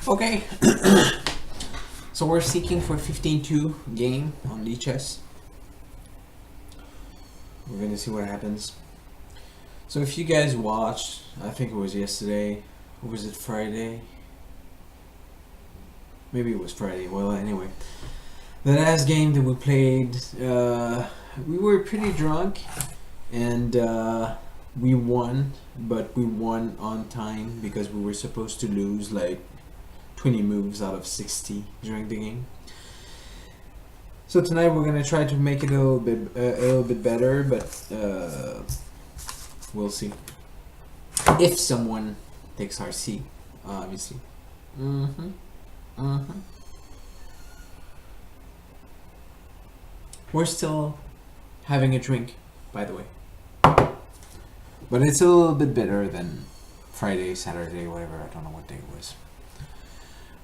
Okay, so we're seeking for 15-2 game on Lichess. We're gonna see what happens. So if you guys watched, I think it was yesterday, or was it Friday? Maybe it was Friday. Well, anyway, the last game that we played, we were pretty drunk, and we won, but we won on time because we were supposed to lose like 20 moves out of 60 during the game. So tonight we're gonna try to make it a little bit better, but we'll see. If someone takes RC, obviously. We're still having a drink, by the way. But it's a little bit better than Friday, Saturday, whatever. I don't know what day it was.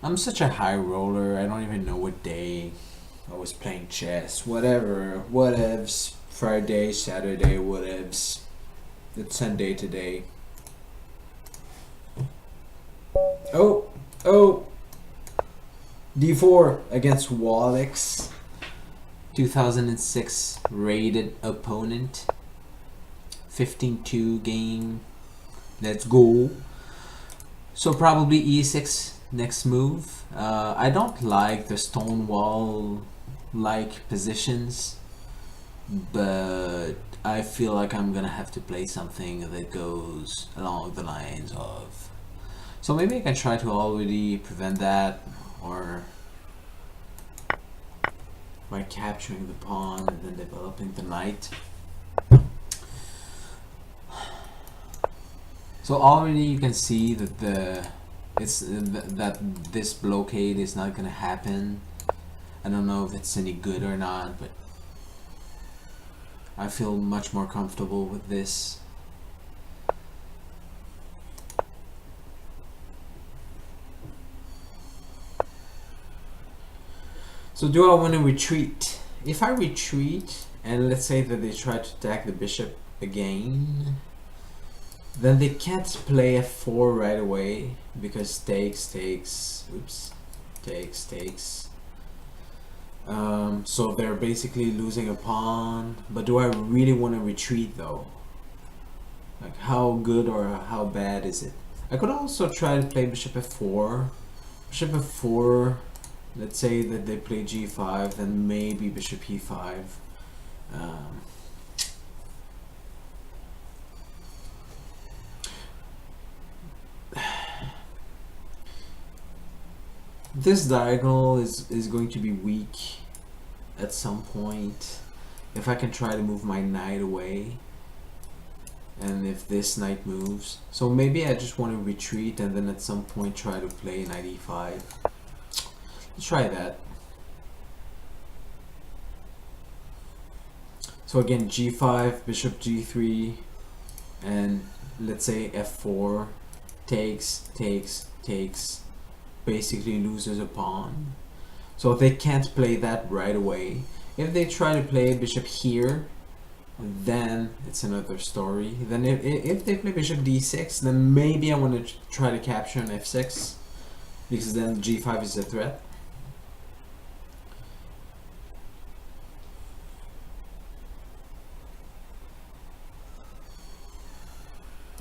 I'm such a high roller, I don't even know what day I was playing chess. Whatever, whatevs. Friday, Saturday, whatevs. It's Sunday today. Oh! D4 against Wallix. 2006 rated opponent. 15-2 game. Let's go. So probably E6 next move. I don't like the stonewall like positions, but I feel like I'm gonna have to play something that goes along the lines of, so maybe I can try to already prevent that, or by capturing the pawn and then developing the knight. So already you can see that that this blockade is not gonna happen. I don't know if it's any good or not, but I feel much more comfortable with this. So do I want to retreat? If I retreat, and let's say that they try to attack the bishop again, then they can't play f4 right away because takes. So they're basically losing a pawn. But do I really want to retreat though? Like, how good or how bad is it? I could also try to play bishop f4. Bishop f4. Let's say that they play g5, then maybe bishop e5. This diagonal is going to be weak at some point. If I can try to move my knight away, and if this knight moves, so maybe I just want to retreat and then at some point try to play knight e5. Let's try that. So again, g5, bishop g3, and let's say f4, takes, basically loses a pawn. So they can't play that right away. If they try to play bishop here, then it's another story. Then if they play bishop d6, then maybe I want to try to capture an f6, because then g5 is a threat.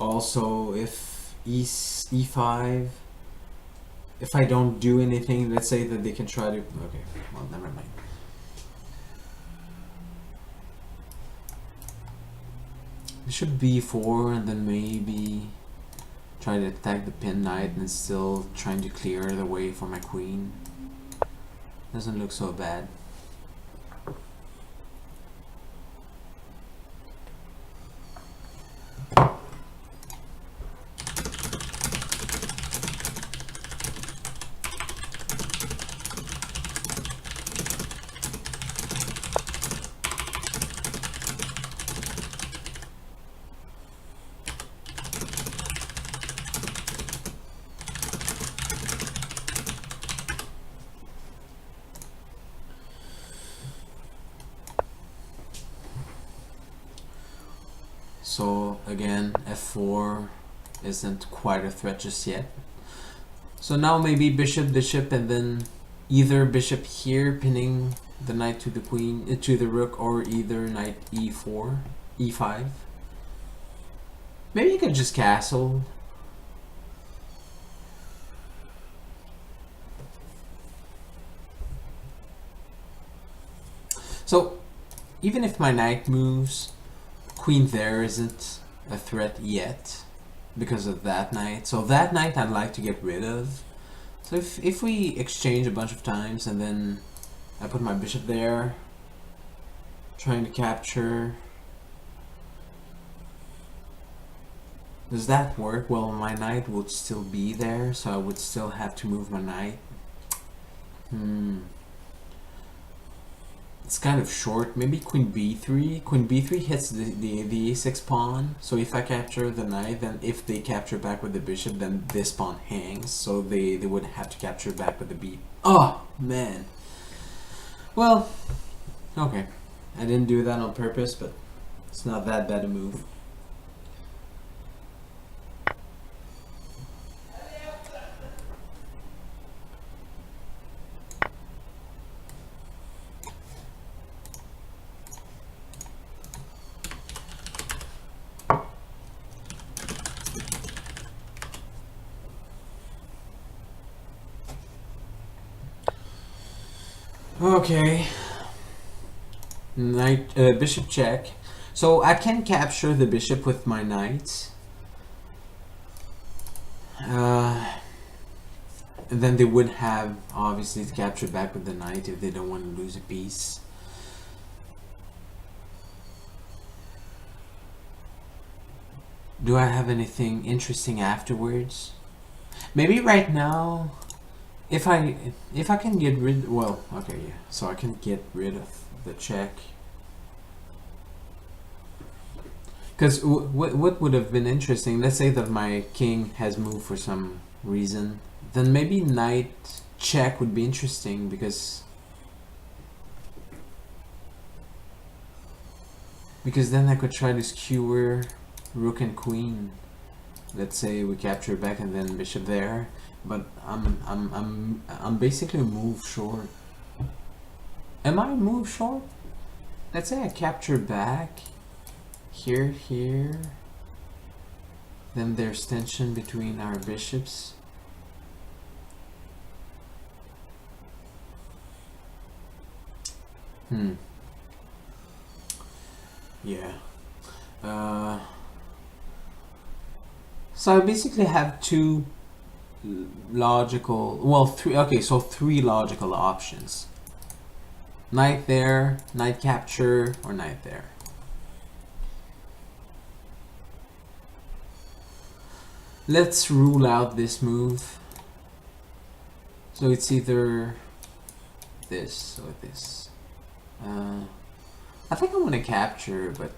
Also, if e5, if I don't do anything, let's say that they can try to, okay, well, never mind. Bishop b4, and then maybe try to attack the pin knight and still trying to clear the way for my queen. Doesn't look so bad. So again, f4 isn't quite a threat just yet. So now maybe bishop, bishop, and then either bishop here pinning the knight to the queen, to the rook, or either knight e4, e5. Maybe you could just castle. So even if my knight moves, queen there isn't a threat yet because of that knight. So that knight I'd like to get rid of. So if we exchange a bunch of times and then I put my bishop there, trying to capture, does that work? Well, my knight would still be there, so I would still have to move my knight. It's kind of short. Maybe queen b3. Queen b3 hits the e6 pawn. So if I capture the knight, then if they capture back with the bishop, then this pawn hangs. So they would have to capture back with the b. Oh, man. Well, okay. I didn't do that on purpose, but it's not that bad a move. Okay. Knight, bishop check. So I can capture the bishop with my knight. And then they would have obviously to capture back with the knight if they don't want to lose a piece. Do I have anything interesting afterwards? Maybe right now, if I can get rid, well, okay, yeah. So I can get rid of the check. Because what would have been interesting, let's say that my king has moved for some reason, then maybe knight check would be interesting because then I could try to skewer rook and queen. Let's say we capture back and then bishop there, but I'm basically move short. Am I move short? Let's say I capture back. Here, then there's tension between our bishops. Yeah. So I basically have two logical, well, three, okay, so three logical options. Knight there, knight capture, or knight there. Let's rule out this move. So it's either this or this. I think I'm gonna capture, but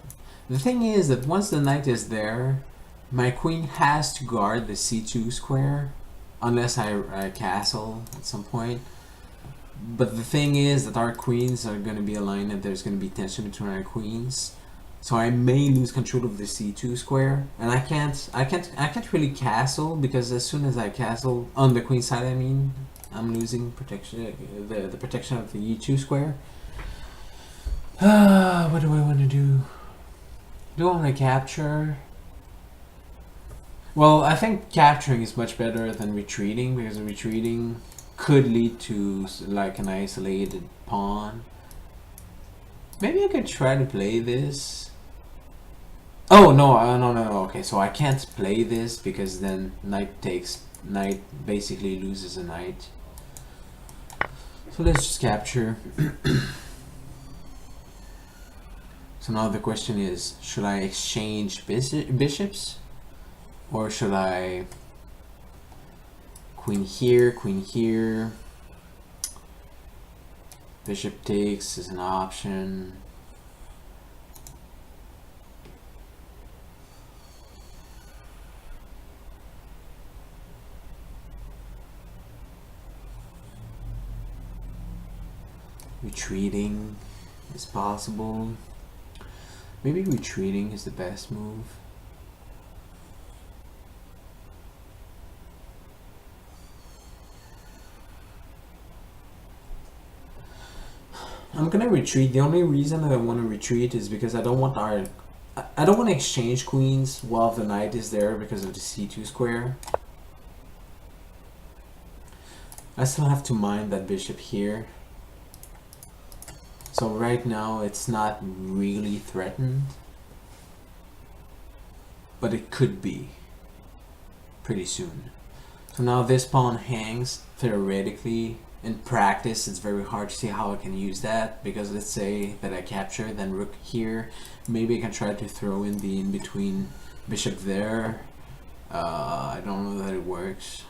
the thing is that once the knight is there, my queen has to guard the c2 square unless I castle at some point. But the thing is that our queens are gonna be aligned and there's gonna be tension between our queens. So I may lose control of the c2 square, and I can't really castle because as soon as I castle on the queen side, I mean, I'm losing protection, the protection of the e2 square. What do I want to do? Do I want to capture? Well, I think capturing is much better than retreating because retreating could lead to like an isolated pawn. Maybe I could try to play this. Oh no, no. Okay, so I can't play this because then knight basically loses a knight. So let's just capture. So now the question is, should I exchange bishops? Or should I queen here, bishop takes is an option. Retreating is possible. Maybe retreating is the best move. I'm gonna retreat. The only reason that I want to retreat is because I don't want I don't want to exchange queens while the knight is there because of the c2 square. I still have to mind that bishop here. So right now it's not really threatened, but it could be pretty soon. So now this pawn hangs. Theoretically, in practice, it's very hard to see how I can use that, because let's say that I capture, then rook here. Maybe I can try to throw in the in-between bishop there. I don't know that it works.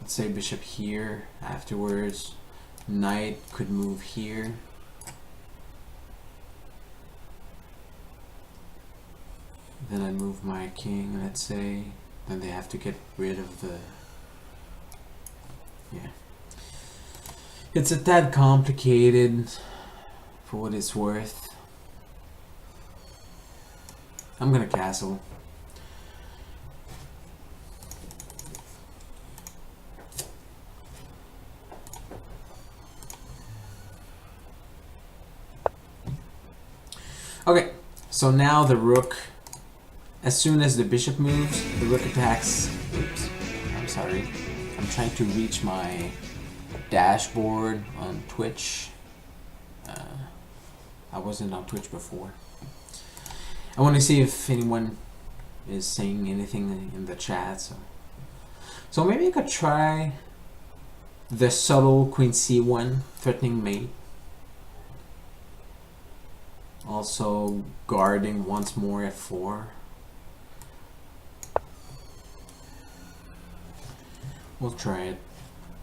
Let's say bishop here afterwards. Knight could move here. Then I move my king, let's say. Then they have to get rid of the... Yeah. It's a tad complicated for what it's worth. I'm gonna castle. Okay, so now the rook, as soon as the bishop moves, the rook attacks. Oops, I'm sorry. I'm trying to reach my dashboard on Twitch. I wasn't on Twitch before. I want to see if anyone is saying anything in the chat. So maybe you could try the subtle queen c1, threatening mate. Also guarding once more at 4. We'll try it.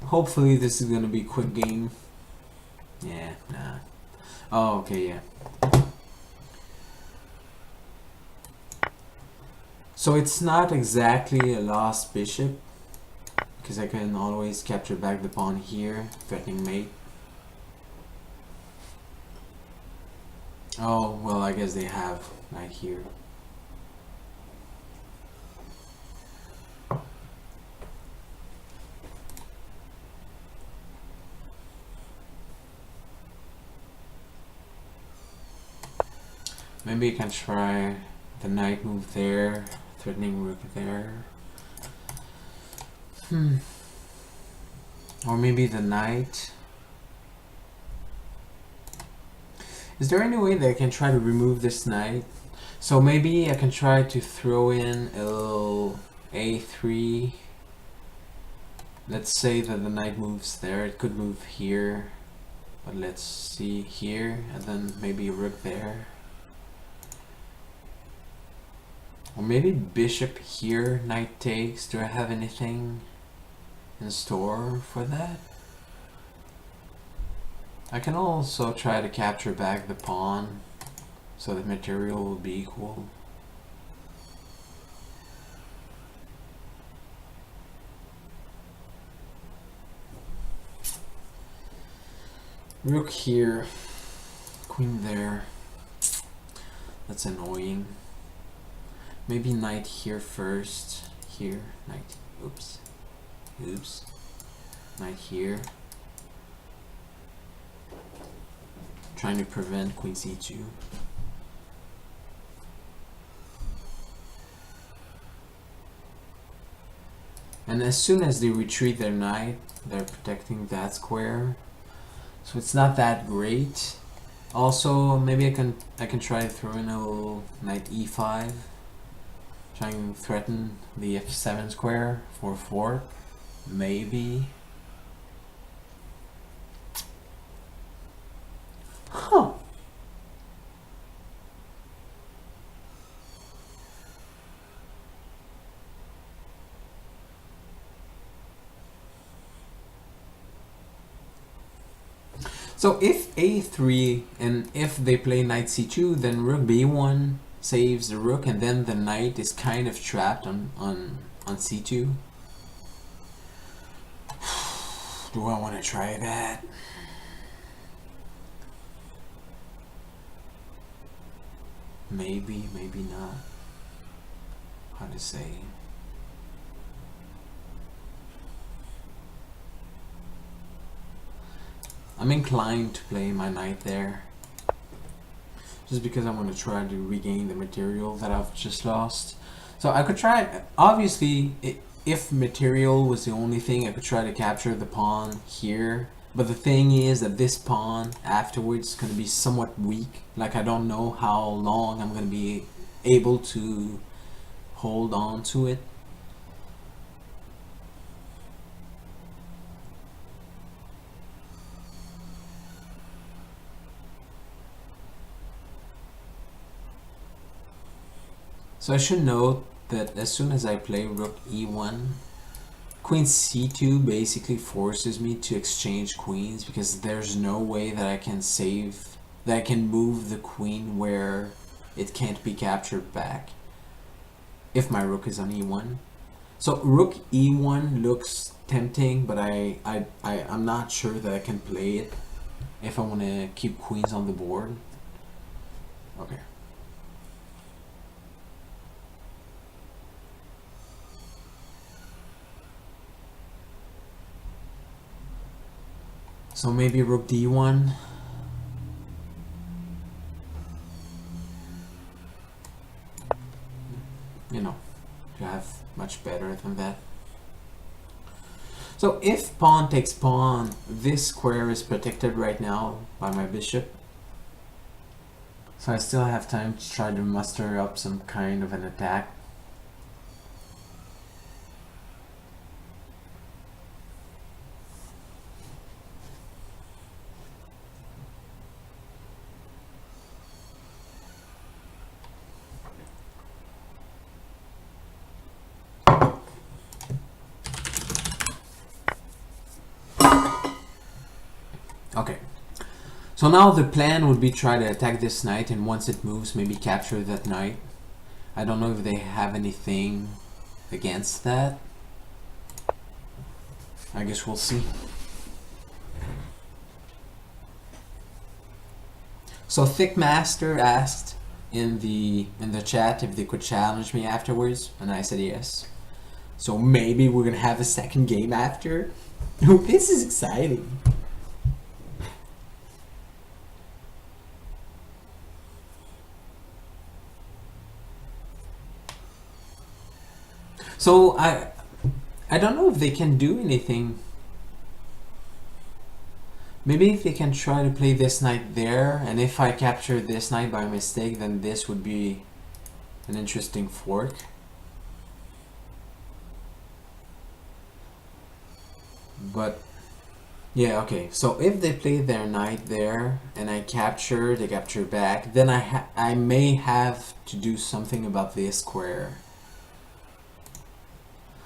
Hopefully this is gonna be a quick game. Yeah, nah. Oh, okay, yeah. So it's not exactly a lost bishop, because I can always capture back the pawn here, threatening mate. Oh, well, I guess they have knight here. Maybe you can try the knight move there, threatening rook there. Or maybe the knight. Is there any way that I can try to remove this knight? So maybe I can try to throw in a3. Let's say that the knight moves there. It could move here. But let's see here. And then maybe a rook there. Or maybe bishop here, knight takes. Do I have anything in store for that? I can also try to capture back the pawn so the material will be equal. Rook here, queen there. That's annoying. Maybe knight here first. Here, knight. Oops. Oops. Knight here. Trying to prevent queen c2. And as soon as they retreat their knight, they're protecting that square. So it's not that great. Also, maybe I can try to throw in a little knight e5. Trying to threaten the f7 square for fork. Maybe. Huh. So if a3 and if they play knight c2, then rook b1 saves the rook, and then the knight is kind of trapped on c2. Do I want to try that? Maybe, maybe not. How to say? I'm inclined to play my knight there, just because I want to try to regain the material that I've just lost. So I could try, obviously, if material was the only thing, I could try to capture the pawn here. But the thing is that this pawn afterwards is going to be somewhat weak. Like, I don't know how long I'm going to be able to hold on to it. So I should note that as soon as I play rook e1, queen c2 basically forces me to exchange queens, because there's no way that I can move the queen where it can't be captured back if my rook is on e1. So rook e1 looks tempting, but I'm not sure that I can play it if I want to keep queens on the board. Okay. So maybe rook d1. You know, you have much better than that. So if pawn takes pawn, this square is protected right now by my bishop. So I still have time to try to muster up some kind of an attack. Okay, so now the plan would be try to attack this knight, and once it moves, maybe capture that knight. I don't know if they have anything against that. I guess we'll see. So Thickmaster asked in the chat if they could challenge me afterwards, and I said yes. So maybe we're gonna have a second game after. This is exciting. So I don't know if they can do anything. Maybe if they can try to play this knight there, and if I capture this knight by mistake, then this would be an interesting fork. But yeah, okay. So if they play their knight there and I capture, they capture back, then I may have to do something about this square.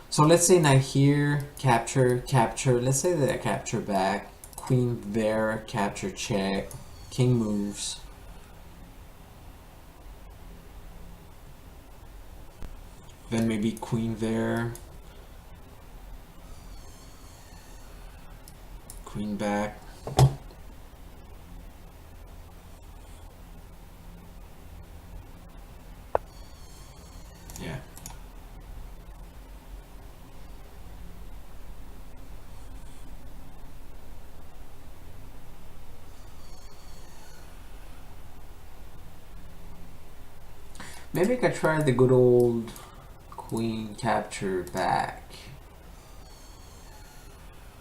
So let's say knight here, capture, capture. Let's say that I capture back, queen there, capture, check, king moves. Then maybe queen there, queen back. Yeah. Maybe I could try the good old queen capture back.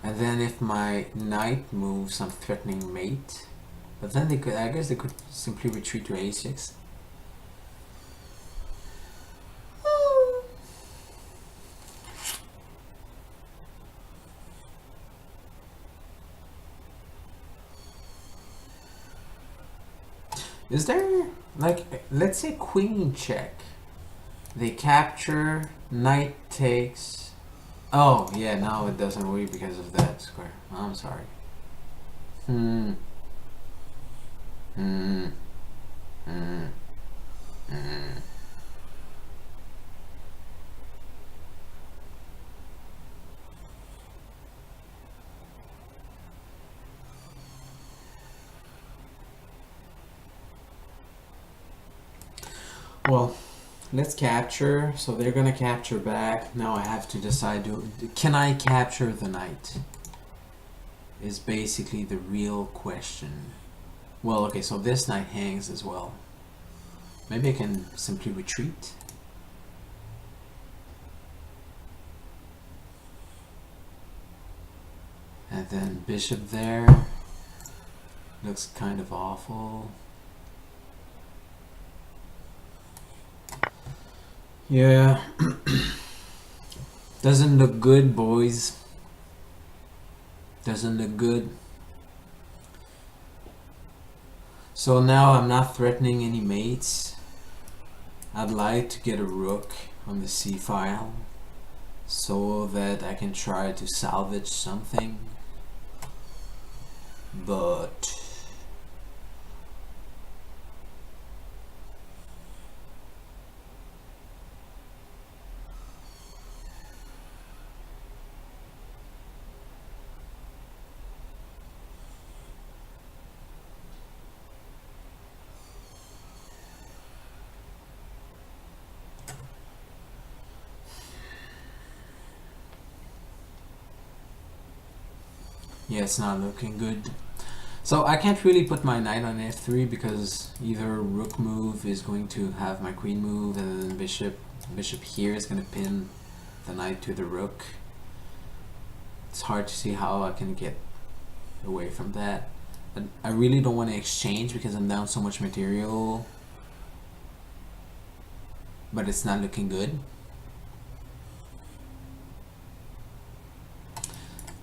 And then if my knight moves, I'm threatening mate. But then they could, I guess they could simply retreat to a6. Is there, like, let's say queen check. They capture, knight takes. Oh, yeah, now it doesn't work because of that square. I'm sorry. Well, let's capture. So they're gonna capture back. Now I have to decide, can I capture the knight? is basically the real question. Well, okay, so this knight hangs as well. Maybe I can simply retreat. And then bishop there. Looks kind of awful. Yeah. Doesn't look good, boys. Doesn't look good. So now I'm not threatening any mates. I'd like to get a rook on the c file so that I can try to salvage something. But yeah, it's not looking good. So I can't really put my knight on f3 because either rook move is going to have my queen move, and then bishop here is going to pin the knight to the rook. It's hard to see how I can get away from that. But I really don't want to exchange because I'm down so much material. But it's not looking good.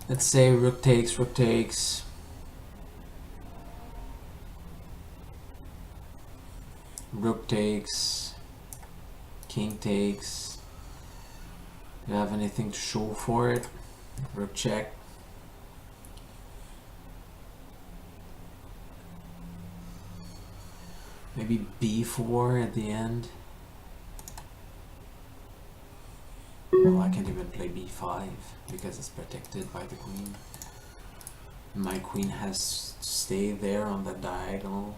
Let's say rook takes, rook takes. Rook takes, king takes. Do you have anything to show for it? Rook check. Maybe b4 at the end. Well, I can't even play b5 because it's protected by the queen. My queen has to stay there on the diagonal.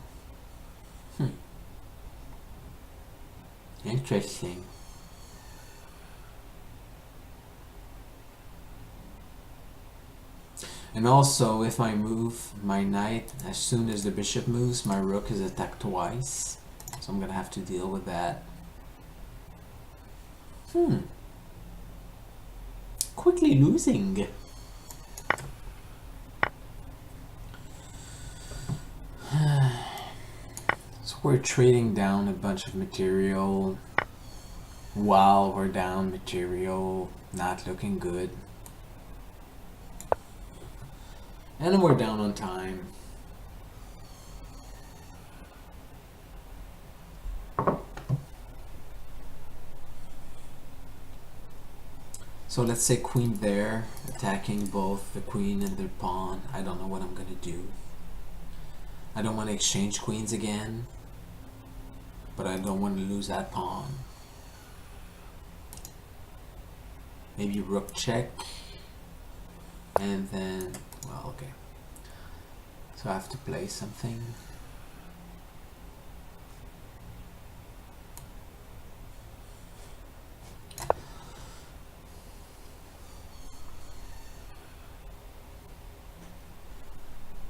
Interesting. And also, if I move my knight, as soon as the bishop moves, my rook is attacked twice. So I'm gonna have to deal with that. Quickly losing. So we're trading down a bunch of material while we're down material, not looking good. And we're down on time. So let's say queen there, attacking both the queen and the pawn. I don't know what I'm gonna do. I don't want to exchange queens again, but I don't want to lose that pawn. Maybe rook check, and then, well, okay. So I have to play something.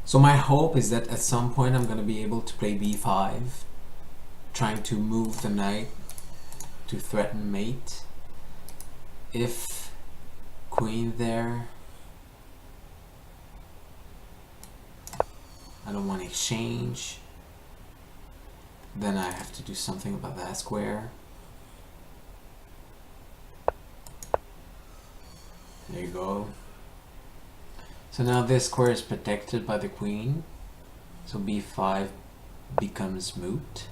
So my hope is that at some point I'm going to be able to play b5, trying to move the knight to threaten mate. If queen there, I don't want to exchange, then I have to do something about that square. There you go. So now this square is protected by the queen, so b5 becomes moot.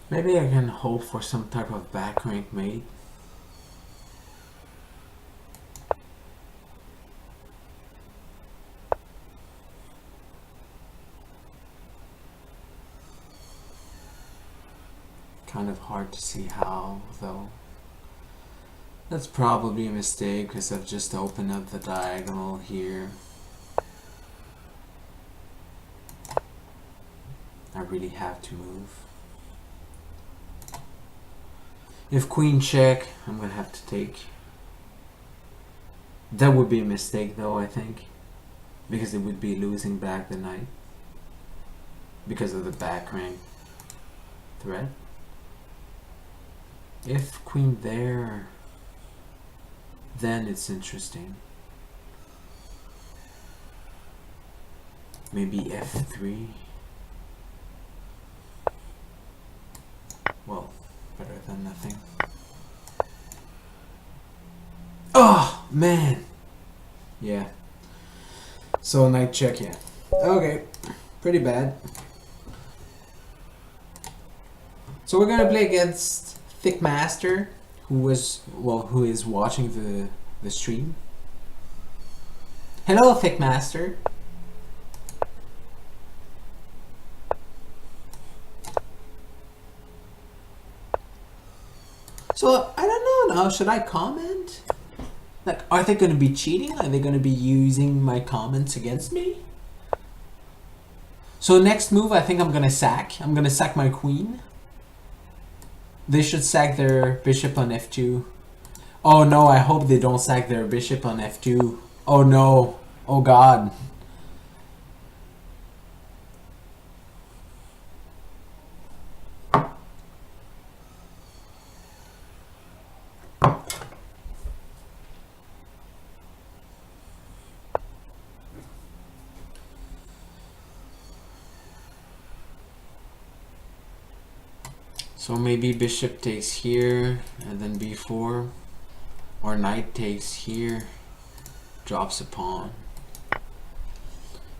Maybe I can hope for some type of back rank mate. Kind of hard to see how, though. That's probably a mistake because I've just opened up the diagonal here. I really have to move. If queen check, I'm gonna have to take. That would be a mistake though, I think. Because it would be losing back the knight. Because of the back rank threat. If queen there, then it's interesting. Maybe f3. Well, better than nothing. Oh, man! Yeah. So, knight check, yeah. Okay. Pretty bad. So we're gonna play against Thick Master, who is watching the stream. Hello, Thick Master. So I don't know now. Should I comment? Like, are they gonna be cheating? Are they gonna be using my comments against me? So next move, I think I'm gonna sack. I'm gonna sack my queen. They should sack their bishop on f2. Oh no, I hope they don't sack their bishop on f2. Oh no. Oh god. So maybe bishop takes here and then b4, or knight takes here, drops a pawn.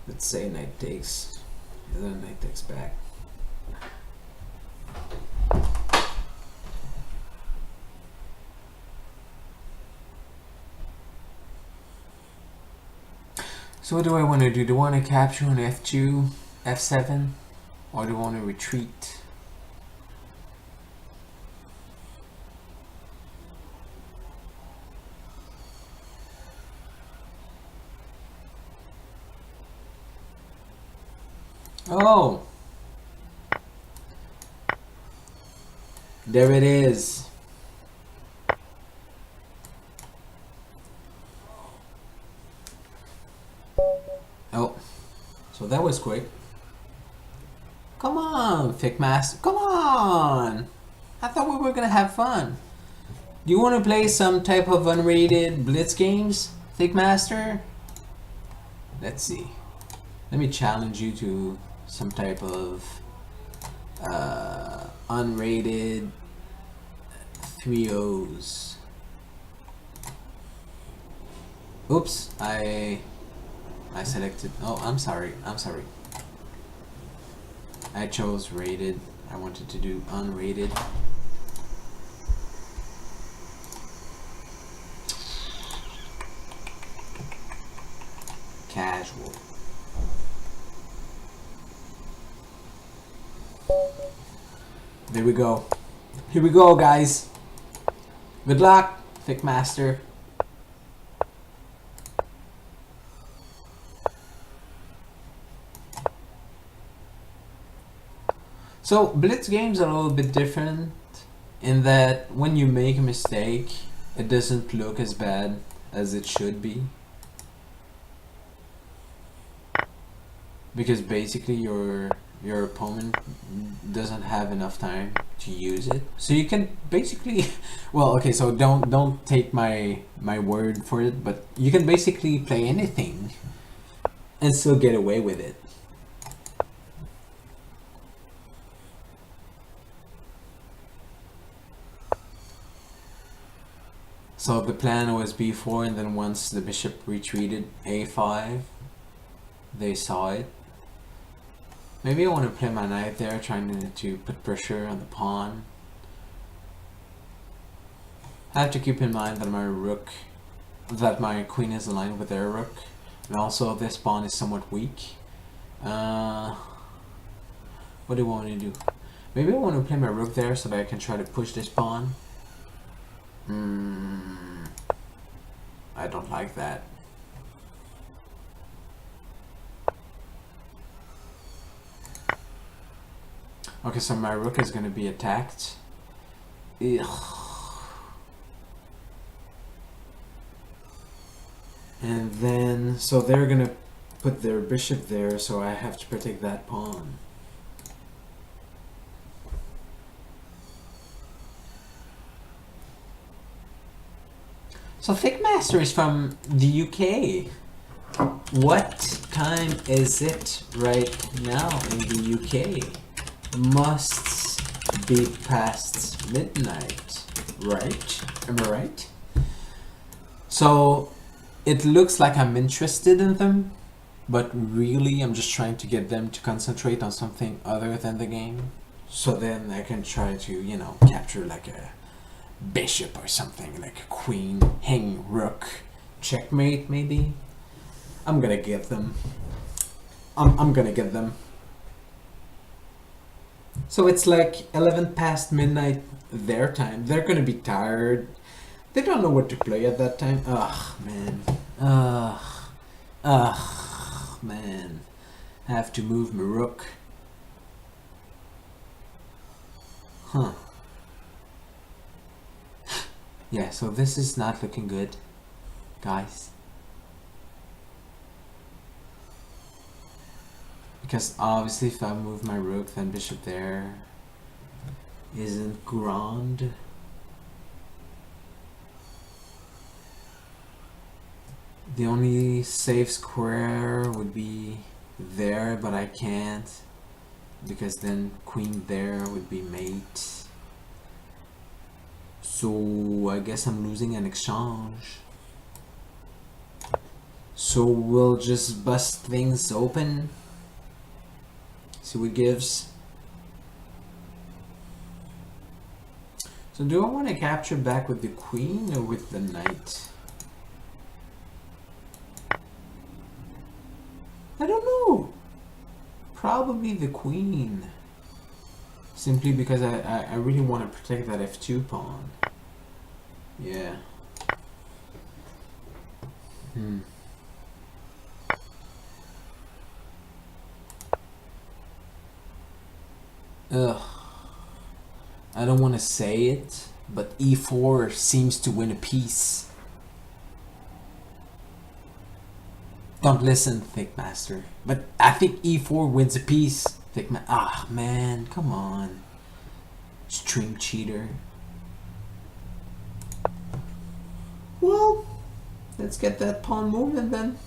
Let's say knight takes, and then knight takes back. So what do I want to do? Do I want to capture on f2, f7, or do I want to retreat? Oh! There it is. Oh, so that was quick. Come on, Thick Master. Come on! I thought we were gonna have fun. Do you want to play some type of unrated blitz games, Thick Master? Let's see. Let me challenge you to some type of unrated 3-0s. Oops, I selected. Oh, I'm sorry. I chose rated. I wanted to do unrated. Casual. There we go. Here we go, guys. Good luck, Thick Master. So blitz games are a little bit different in that when you make a mistake, it doesn't look as bad as it should be. Because basically your opponent doesn't have enough time to use it. So you can basically, well, okay, so don't take my word for it, but you can basically play anything and still get away with it. So the plan was b4, and then once the bishop retreated a5, they saw it. Maybe I want to play my knight there, trying to put pressure on the pawn. I have to keep in mind that my queen is aligned with their rook, and also this pawn is somewhat weak. What do I want to do? Maybe I want to play my rook there so that I can try to push this pawn. I don't like that. Okay, so my rook is gonna be attacked. Ugh. And then, so they're gonna put their bishop there, so I have to protect that pawn. So Thickmaster is from the UK. What time is it right now in the UK? Must be past midnight, right? Am I right? So it looks like I'm interested in them, but really I'm just trying to get them to concentrate on something other than the game. So then I can try to, you know, capture like a bishop or something, like a queen, hang, rook, checkmate maybe. I'm gonna get them. I'm gonna get them. So it's like 11 past midnight their time. They're gonna be tired. They don't know what to play at that time. Ugh, man. Ugh, man. I have to move my rook. Huh. Yeah, so this is not looking good, guys. Because obviously if I move my rook, then bishop there isn't grand. The only safe square would be there, but I can't, because then queen there would be mate. So I guess I'm losing an exchange. So we'll just bust things open. See what gives. So do I want to capture back with the queen or with the knight? I don't know. Probably the queen. Simply because I really want to protect that f2 pawn. Yeah. Ugh. I don't want to say it, but e4 seems to win a piece. Don't listen, Thickmaster. But I think e4 wins a piece. Ah, man, come on. Stream cheater. Well, let's get that pawn moving then.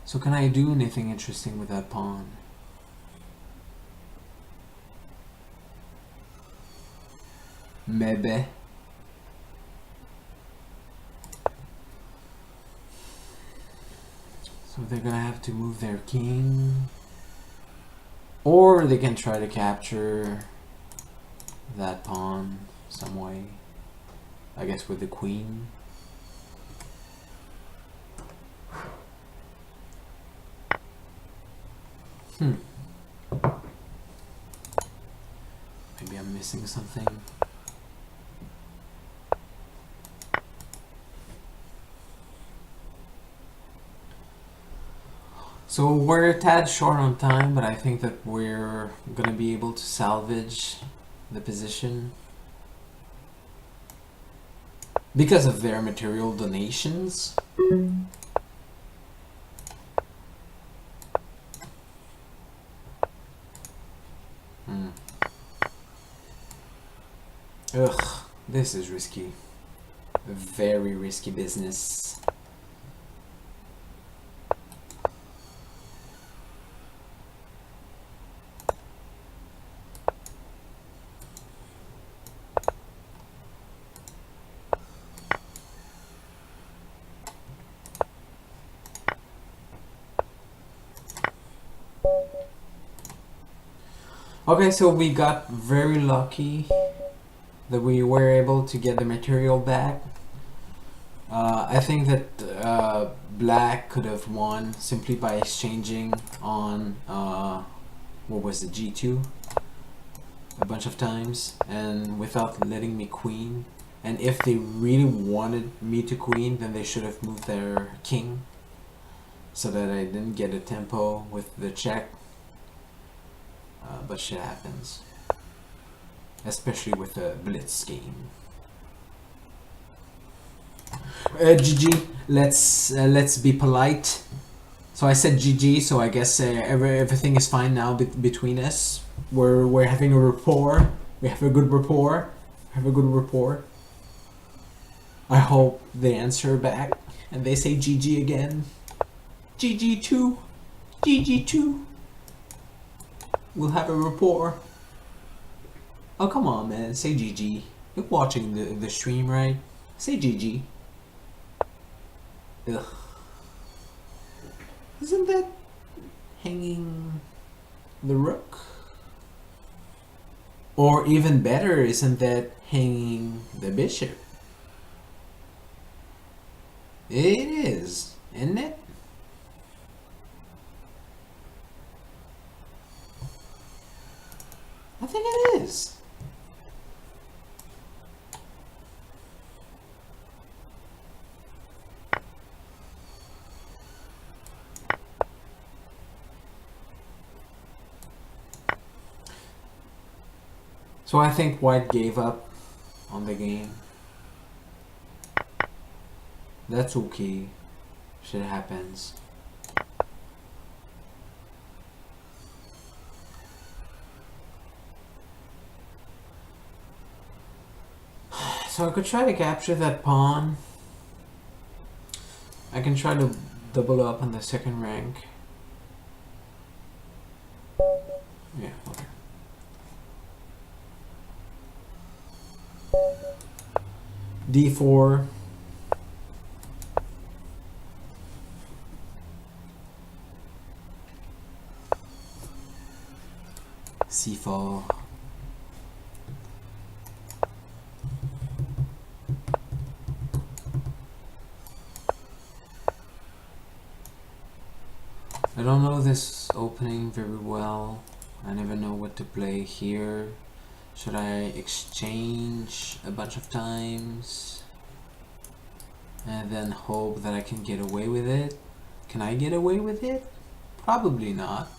So can I do anything interesting with that pawn? Maybe. So they're gonna have to move their king. Or they can try to capture that pawn some way. I guess with the queen. Maybe I'm missing something. So we're a tad short on time, but I think that we're gonna be able to salvage the position because of their material donations. Ugh, this is risky. Very risky business. Okay, so we got very lucky that we were able to get the material back. I think that black could have won simply by exchanging on what was it, g2 a bunch of times and without letting me queen. And if they really wanted me to queen, then they should have moved their king so that I didn't get a tempo with the check. But shit happens, especially with a blitz game. GG. Let's be polite. So I said GG. So I guess everything is fine now between us. We're having a rapport. We have a good rapport. I hope they answer back and they say GG again. GG2. GG2. We'll have a rapport. Oh come on, man. Say GG. You're watching the stream, right? Say GG. Ugh. Isn't that hanging the rook? Or even better, isn't that hanging the bishop? It is, isn't it? I think it is. So I think white gave up on the game. That's okay. Shit happens. So I could try to capture that pawn. I can try to double up on the second rank. Yeah, okay. D4. C4. I don't know this opening very well. I never know what to play here. Should I exchange a bunch of times and then hope that I can get away with it? Can I get away with it? Probably not,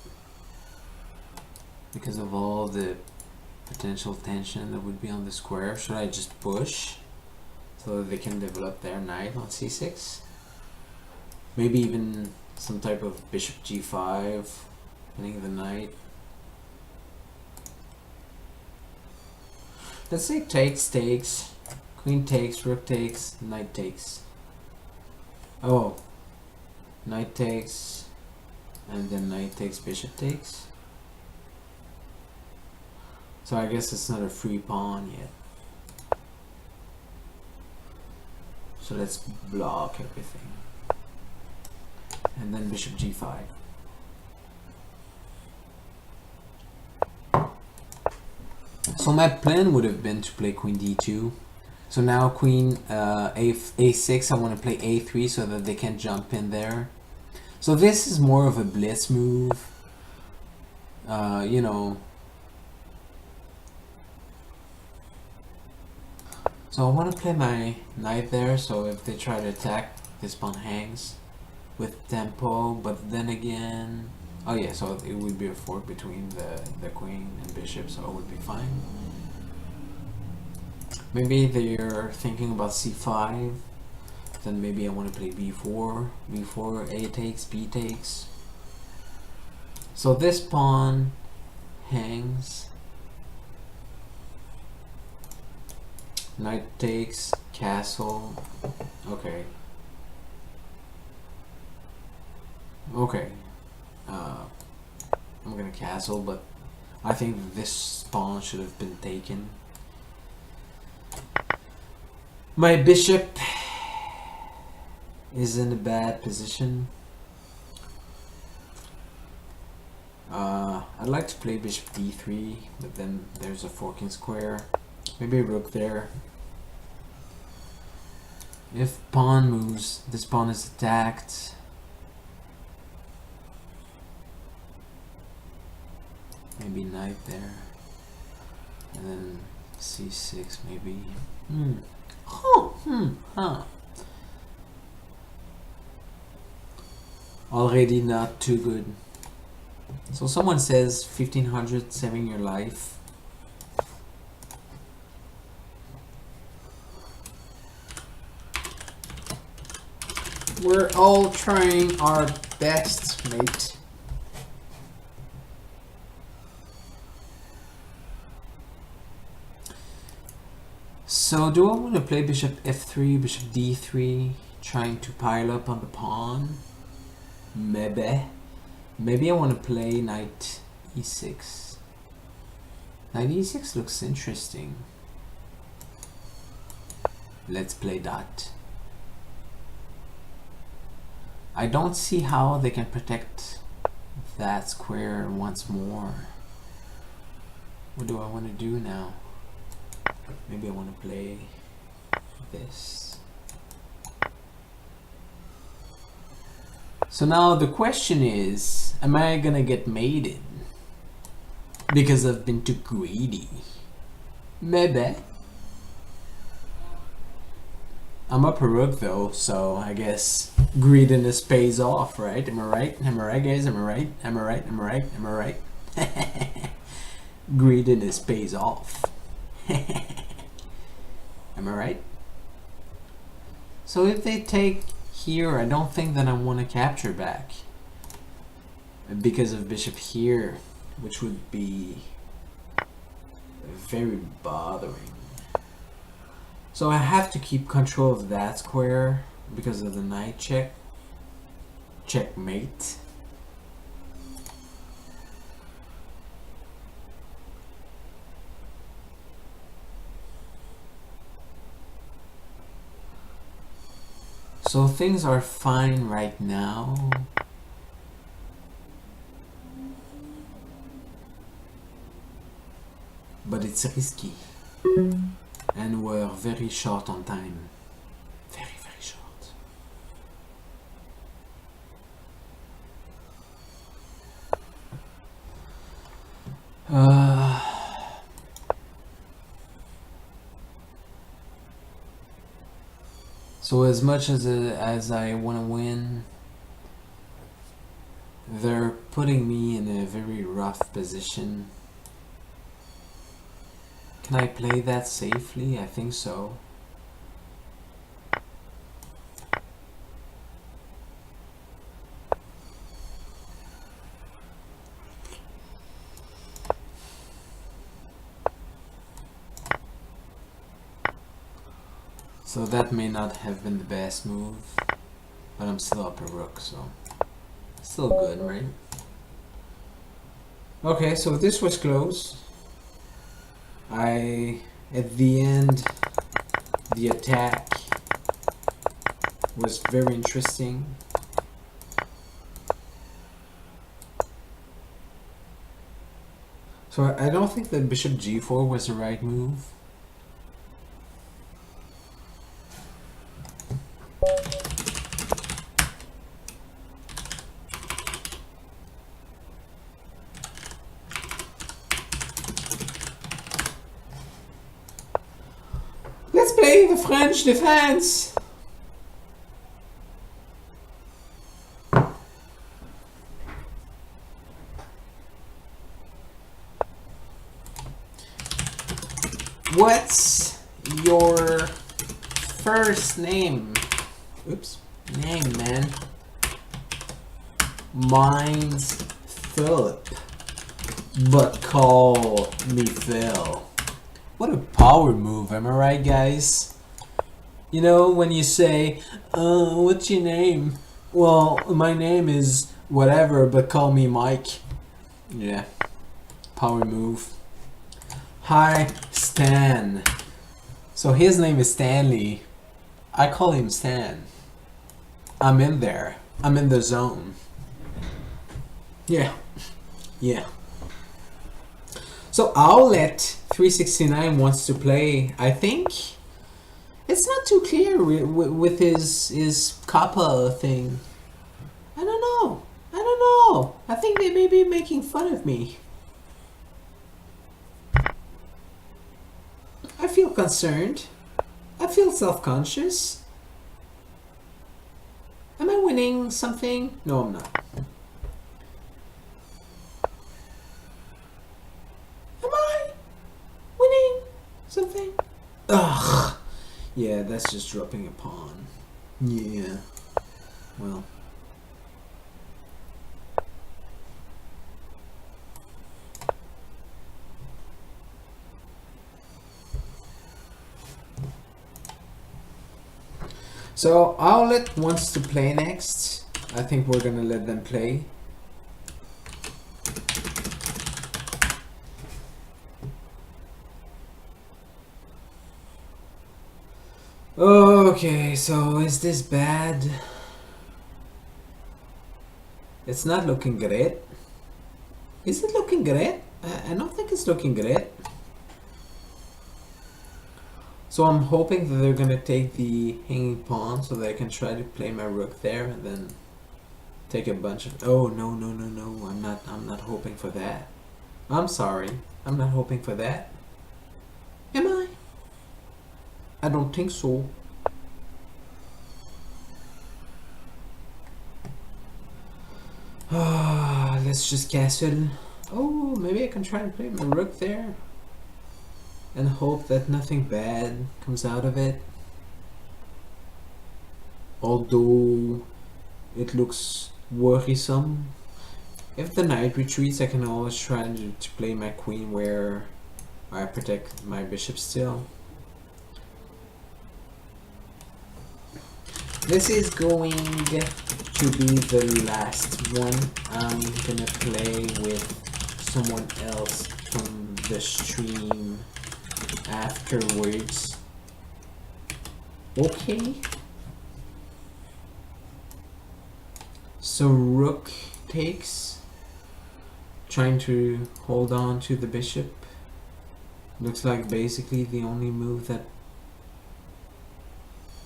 because of all the potential tension that would be on the square. Should I just push so that they can develop their knight on c6? Maybe even some type of bishop g5, winning the knight. Let's say takes, queen takes, rook takes, knight takes. Oh, knight takes, and then knight takes, bishop takes. So I guess it's not a free pawn yet. So let's block everything. And then bishop g5. So my plan would have been to play queen d2. So now queen a6, I want to play a3 so that they can jump in there. So this is more of a blitz move. You know. So I want to play my knight there, so if they try to attack, this pawn hangs with tempo, but then again, oh yeah, so it would be a fork between the queen and bishop, so it would be fine. Maybe they're thinking about c5, then maybe I want to play b4, a takes, b takes. So this pawn hangs, knight takes, castle, okay. Okay, I'm gonna castle, but I think this pawn should have been taken. My bishop is in a bad position. I'd like to play bishop d3, but then there's a forking square. Maybe a rook there. If pawn moves, this pawn is attacked. Maybe knight there. And then c6 maybe. Already not too good. So someone says 1500 saving your life. We're all trying our best, mate. So do I want to play bishop f3, bishop d3, trying to pile up on the pawn? Maybe. Maybe I want to play knight e6. Knight e6 looks interesting. Let's play that. I don't see how they can protect that square once more. What do I want to do now? Maybe I want to play this. So now the question is, am I gonna get mated? Because I've been too greedy. Maybe. I'm up a rook though, so I guess greediness pays off, right? Am I right? Am I right, guys? Am I right? Am I right? Am I right? Am I right? Greediness pays off. Am I right? So if they take here, I don't think that I want to capture back because of bishop here, which would be very bothering. So I have to keep control of that square because of the knight check. Checkmate. So things are fine right now. But it's risky. And we're very short on time. Very, very short. So as much as I want to win, they're putting me in a very rough position. Can I play that safely? I think so. So that may not have been the best move, but I'm still up a rook, so still good, right? Okay, so this was close. At the end, the attack was very interesting. So I don't think that bishop g4 was the right move. Let's play the French defense. What's your first name? Oops. Name, man. Mine's Philip, but call me Phil. What a power move, am I right, guys? You know, when you say, what's your name? Well, my name is whatever, but call me Mike. Yeah, power move. Hi, Stan. So his name is Stanley. I call him Stan. I'm in there. I'm in the zone. Yeah. Yeah. So Owlet 369 wants to play. I think It's not too clear with his kappa thing. I don't know. I don't know. I think they may be making fun of me. I feel concerned. I feel self-conscious. Am I winning something? No, I'm not. Am I winning something? Ugh. Yeah, that's just dropping a pawn. Yeah. Well. So Owlet wants to play next. I think we're gonna let them play. Okay, so is this bad? It's not looking great. Is it looking great? I don't think it's looking great. So I'm hoping that they're gonna take the hanging pawn so that I can try to play my rook there and then take a bunch of. Oh no no no no! I'm not hoping for that. I'm sorry. I'm not hoping for that. Am I? I don't think so. Let's just castle. Oh, maybe I can try and play my rook there and hope that nothing bad comes out of it. Although it looks worrisome. If the knight retreats, I can always try to play my queen where I protect my bishop still. This is going to be the last one. I'm gonna play with someone else from the stream afterwards. Okay. So rook takes, trying to hold on to the bishop. Looks like basically the only move that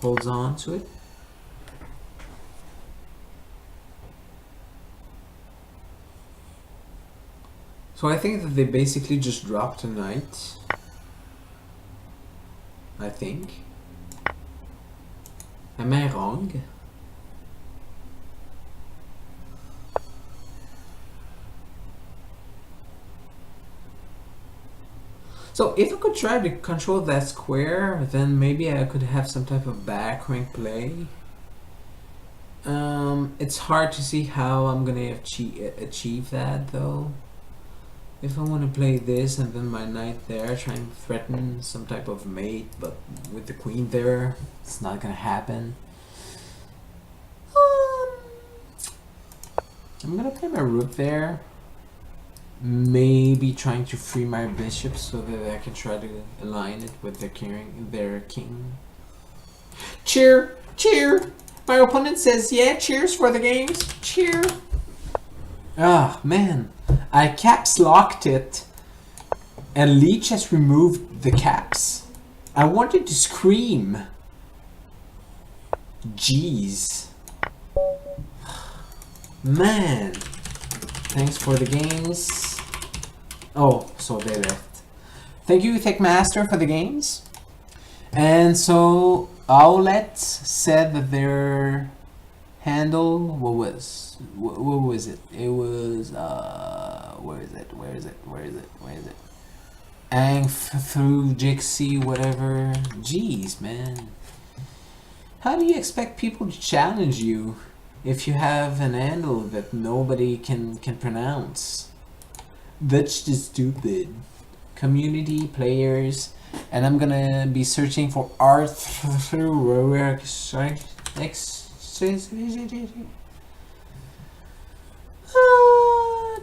holds on to it. So I think that they basically just dropped a knight. I think. Am I wrong? So if I could try to control that square, then maybe I could have some type of back rank play. It's hard to see how I'm gonna achieve that though. If I want to play this and then my knight there, try and threaten some type of mate, but with the queen there, it's not gonna happen. I'm gonna play my rook there. Maybe trying to free my bishop so that I can try to align it with their king. Cheer! Cheer! My opponent says, yeah, cheers for the games. Cheer! Ah, man. I caps locked it and Lichess removed the caps. I wanted to scream. Jeez. Man. Thanks for the games. Oh, so they left. Thank you, Techmaster, for the games. And so Owlet said that their handle, what was it? It was where is it? Ang through Jixie, whatever. Jeez, man. How do you expect people to challenge you if you have an handle that nobody can pronounce? That's just stupid. Community, players, and I'm gonna be searching for art through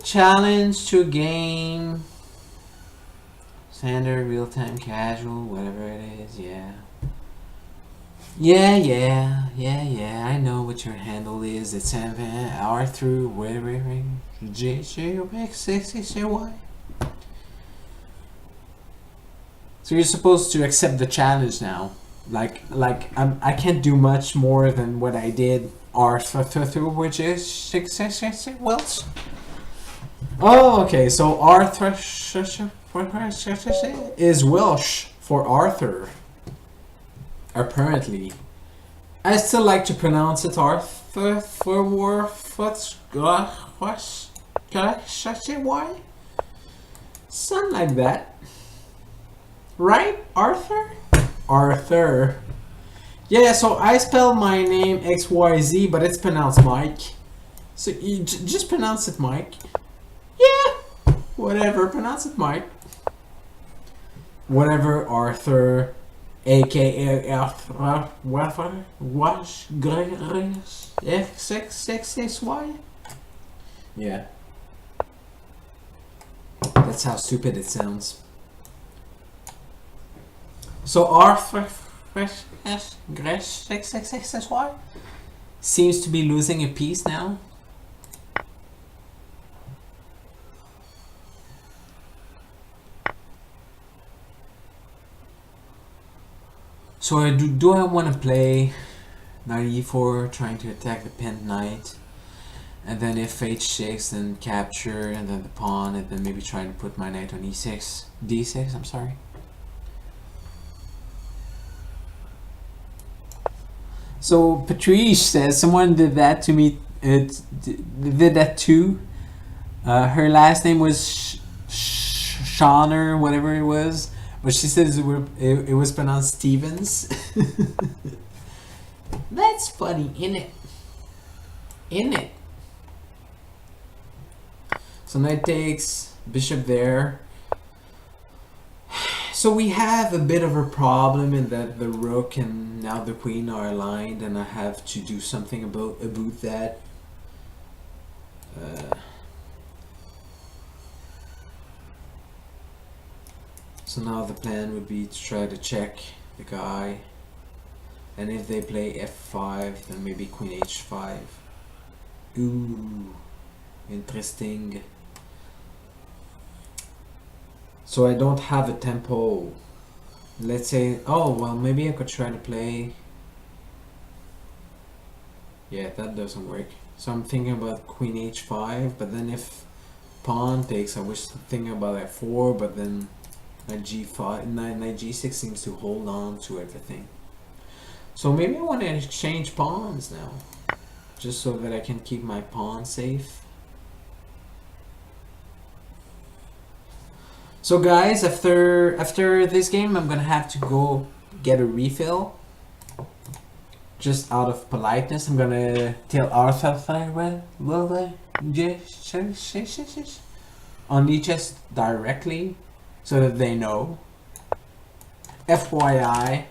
challenge to game. Standard, real-time, casual, whatever it is, yeah. Yeah, I know what your handle is. It's R through whatever JJOX6XY. So you're supposed to accept the challenge now. I can't do much more than what I did R3, which is 6 Welsh. Oh, okay, so Arthur is Welsh for Arthur. Apparently. I still like to pronounce it Arthur for why? Something like that. Right? Arthur? Arthur. Yeah, so I spell my name XYZ, but it's pronounced Mike. So you just pronounce it Mike. Yeah, whatever, pronounce it Mike. Whatever, Arthur, aka Arthur, whatever, wash, Gregorius, XXXY. Yeah. That's how stupid it sounds. So Arthur XXXY seems to be losing a piece now. So do I want to play knight e4, trying to attack the pinned knight, and then if h6, then capture, and then the pawn, and then maybe trying to put my knight on e6, d6, I'm sorry. So Patrice says someone did that to me. It did that too. Her last name was Shauner, whatever it was, but she says it was pronounced Stevens. That's funny, innit? Innit? So knight takes, bishop there. So we have a bit of a problem in that the rook and now the queen are aligned, and I have to do something about that. So now the plan would be to try to check the guy, and if they play f5, then maybe queen h5. Ooh, interesting. So I don't have a tempo. Let's say, oh well, maybe I could try to play. Yeah, that doesn't work. So I'm thinking about queen h5, but then if pawn takes, I was thinking about f4, but then knight g5, knight g6 seems to hold on to everything. So maybe I want to exchange pawns now, just so that I can keep my pawn safe. So guys, after this game, I'm gonna have to go get a refill. Just out of politeness, I'm gonna tell Arthur on Lichess directly, so that they know. FYI,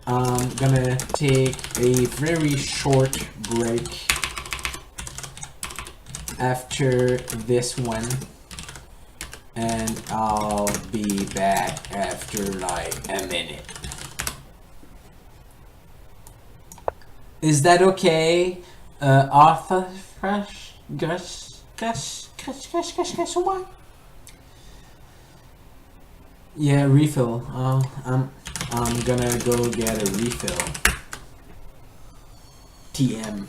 I'm gonna take a very short break after this one, and I'll be back after like a minute. Is that okay? Arthur fresh what? Yeah, refill. I'm gonna go get a refill. TM.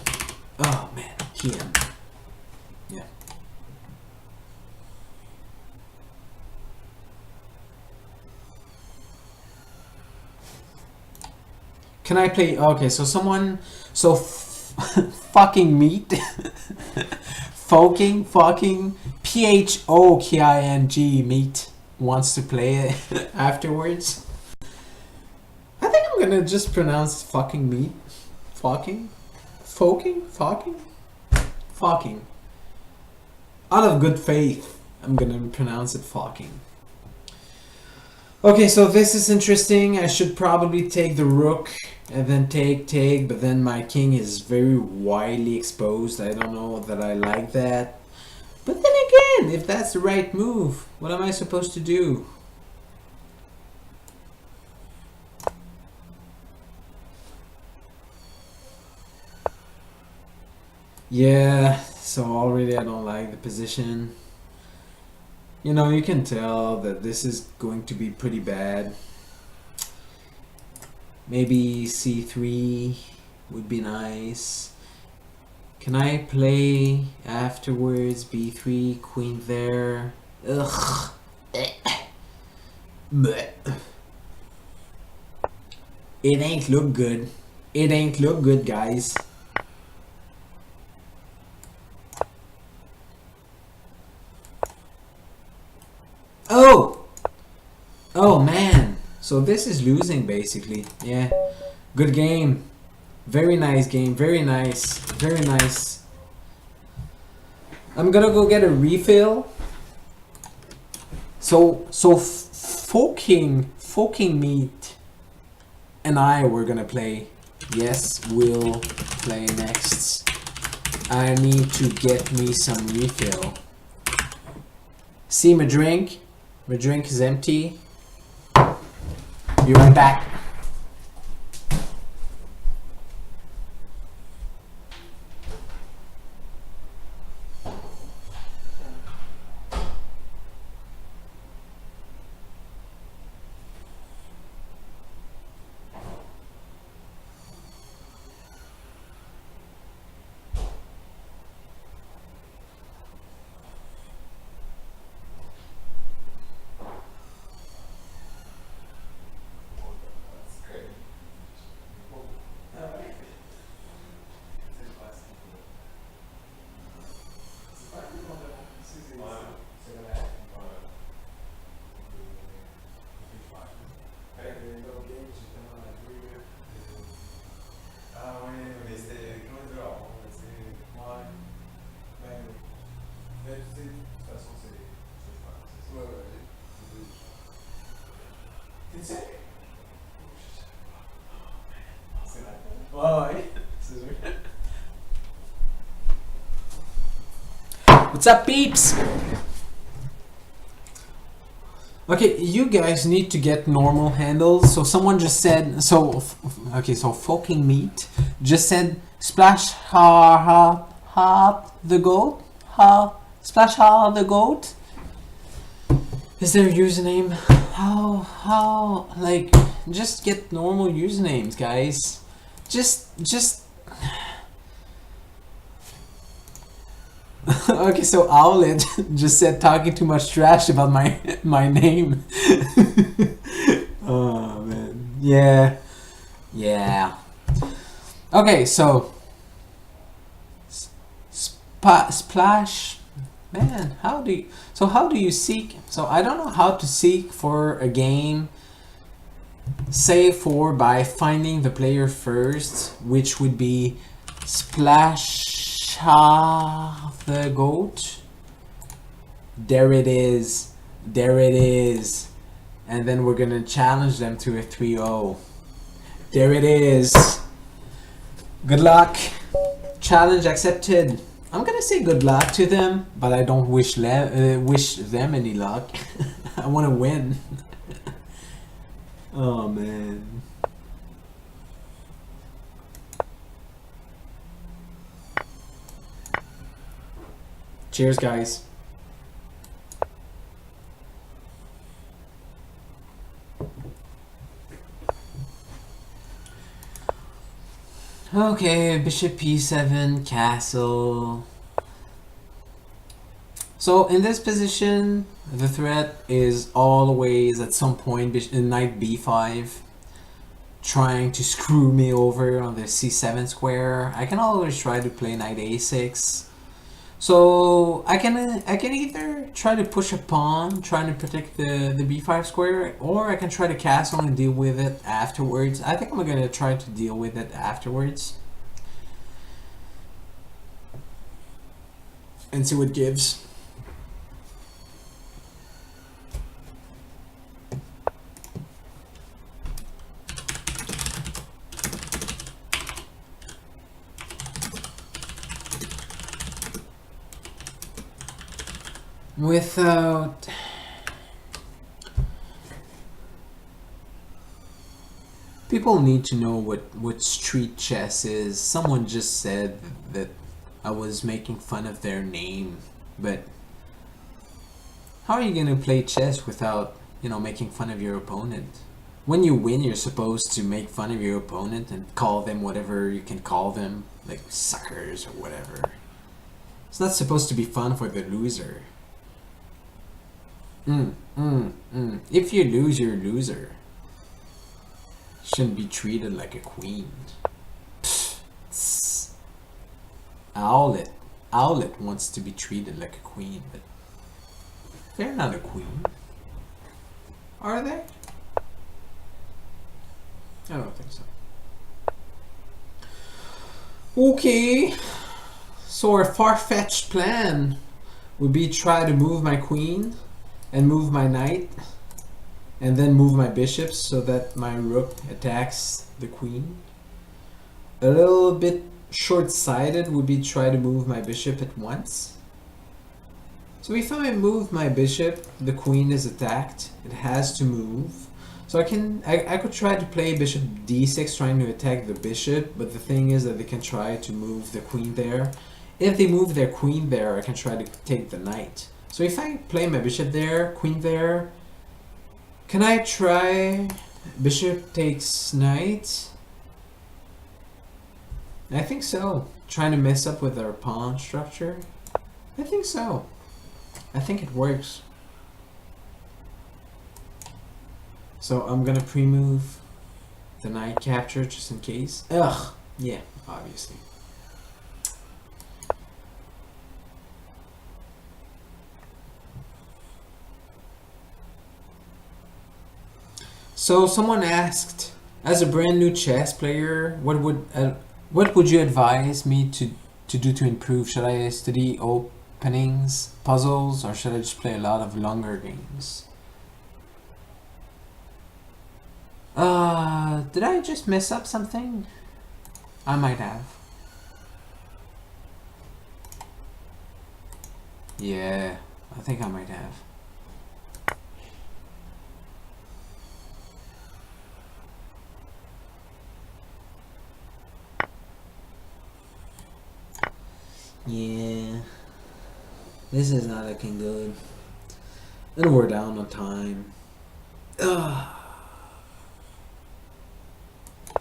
Oh man, TM. Yeah. Can I play? Okay, so someone, so fucking meat, fucking PHOKING meat wants to play it afterwards. I think I'm gonna just pronounce fucking meat, fucking. Out of good faith, I'm gonna pronounce it fucking. Okay, so this is interesting. I should probably take the rook and then take, but then my king is very widely exposed. I don't know that I like that. But then again, if that's the right move, what am I supposed to do? Yeah, so already I don't like the position. You know, you can tell that this is going to be pretty bad. Maybe c3 would be nice. Can I play afterwards? b3, queen there. Ugh. Blech. It ain't look good. It ain't look good, guys. Oh! Oh man. So this is losing basically. Yeah. Good game. Very nice game. Very nice. Very nice. I'm gonna go get a refill. So Foking Meat and I were gonna play. Yes, we'll play next. I need to get me some refill. See my drink? My drink is empty. Be right back. What's up, peeps? Okay, you guys need to get normal handles. So someone just said, so Foking Meat just said splash ha the goat, splash ha the goat. Is there a username? How like just get normal usernames, guys. Just okay, so Owlet just said talking too much trash about my name. Oh man, yeah. Okay, so splash, man. How do you seek? So I don't know how to seek for a game. Save for by finding the player first, which would be splash the goat. There it is. And then we're gonna challenge them to a 3-0. There it is. Good luck. Challenge accepted. I'm gonna say good luck to them, but I don't wish them any luck. I want to win. Oh man. Cheers, guys. Okay, bishop p7, castle. So in this position, the threat is always at some point knight b5, trying to screw me over on the c7 square. I can always try to play knight a6. So I can either try to push a pawn, trying to protect the b5 square, or I can try to castle and deal with it afterwards. I think I'm gonna try to deal with it afterwards and see what gives. Without people need to know what street chess is. Someone just said that I was making fun of their name, but how are you gonna play chess without, making fun of your opponent? when you win, you're supposed to make fun of your opponent and call them whatever you can call them, like suckers or whatever. It's not supposed to be fun for the loser. If you lose, you're a loser. Shouldn't be treated like a queen. Owlet wants to be treated like a queen, but they're not a queen. Are they? I don't think so. Okay. So our far-fetched plan would be try to move my queen and move my knight and then move my bishops so that my rook attacks the queen. A little bit short-sighted would be try to move my bishop at once. So if I move my bishop, the queen is attacked. It has to move. So I could try to play bishop d6 trying to attack the bishop, but the thing is that they can try to move the queen there. If they move their queen there, I can try to take the knight. So if I play my bishop there, queen there, can I try bishop takes knight? I think so. Trying to mess up with our pawn structure? I think so. I think it works. So I'm gonna pre-move the knight capture just in case. Ugh! Yeah, obviously. So someone asked, as a brand new chess player, what would you advise me to do to improve? Should I study openings, puzzles, or should I just play a lot of longer games? Did I just mess up something? I might have. Yeah, I think I might have. Yeah, this is not looking good. And we're down on time. Ugh.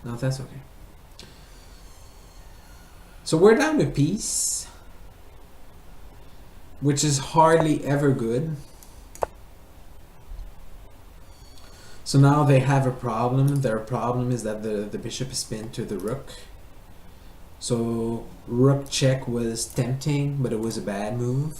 No, that's okay. So we're down to piece, which is hardly ever good. So now they have a problem. Their problem is that the bishop is pinned to the rook. So rook check was tempting, but it was a bad move.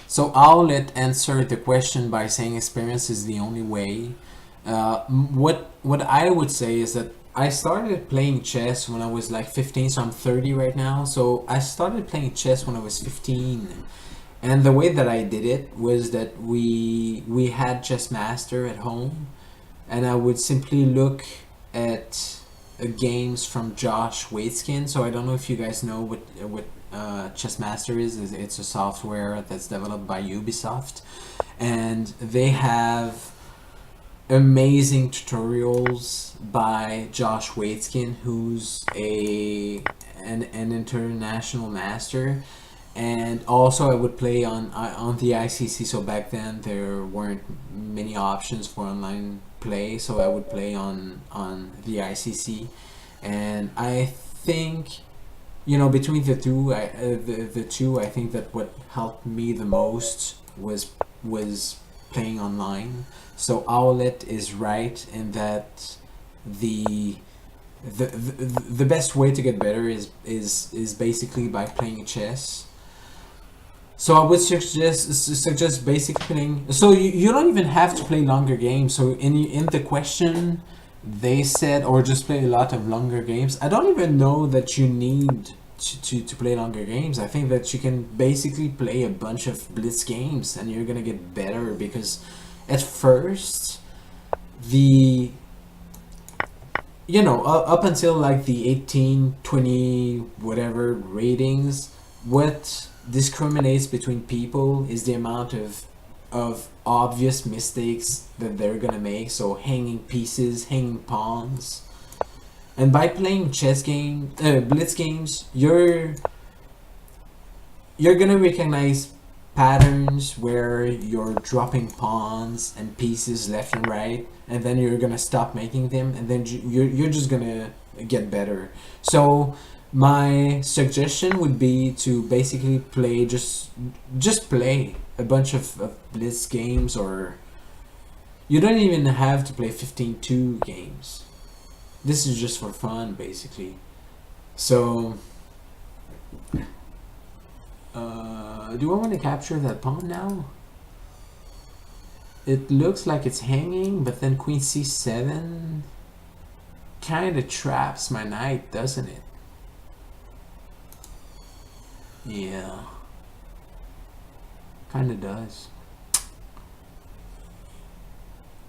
So Owlet answered the question by saying experience is the only way. What I would say is that I started playing chess when I was like 15, so I'm 30 right now. So I started playing chess when I was 15. And the way that I did it was that we had Chess Master at home, and I would simply look at games from Josh Waitzkin. So I don't know if you guys know what Chess Master is. It's a software that's developed by Ubisoft, and they have amazing tutorials by Josh Waitzkin, who's an international master. And also I would play on the ICC. So back then there weren't many options for online play, so I would play on the ICC. And I think, you know, between the two, I think that what helped me the most was playing online. So Owlet is right in that the best way to get better is basically by playing chess. So I would suggest basic playing. So you don't even have to play longer games. So in the question, they said, or just play a lot of longer games. I don't even know that you need to play longer games. I think that you can basically play a bunch of blitz games and you're gonna get better, because at first up until like the 18, 20 whatever ratings, what discriminates between people is the amount of obvious mistakes that they're gonna make. So hanging pieces, hanging pawns. And by playing blitz games, you're gonna recognize patterns where you're dropping pawns and pieces left and right, and then you're gonna stop making them, and then you're just gonna get better. So my suggestion would be to basically play just play a bunch of blitz games, or you don't even have to play 15-2 games. This is just for fun, basically. So do I want to capture that pawn now? It looks like it's hanging, but then queen c7 kind of traps my knight, doesn't it? Yeah, kind of does.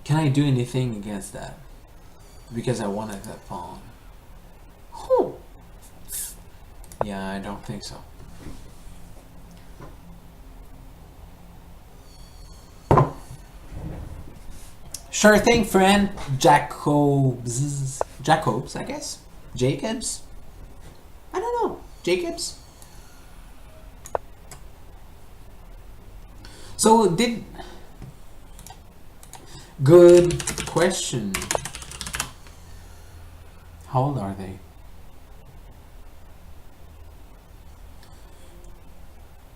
Can I do anything against that? Because I wanted that pawn. Oh. Yeah, I don't think so. Sure thing, friend. Jacobs, I guess. Jacobs? I don't know. Jacobs? So good question. How old are they?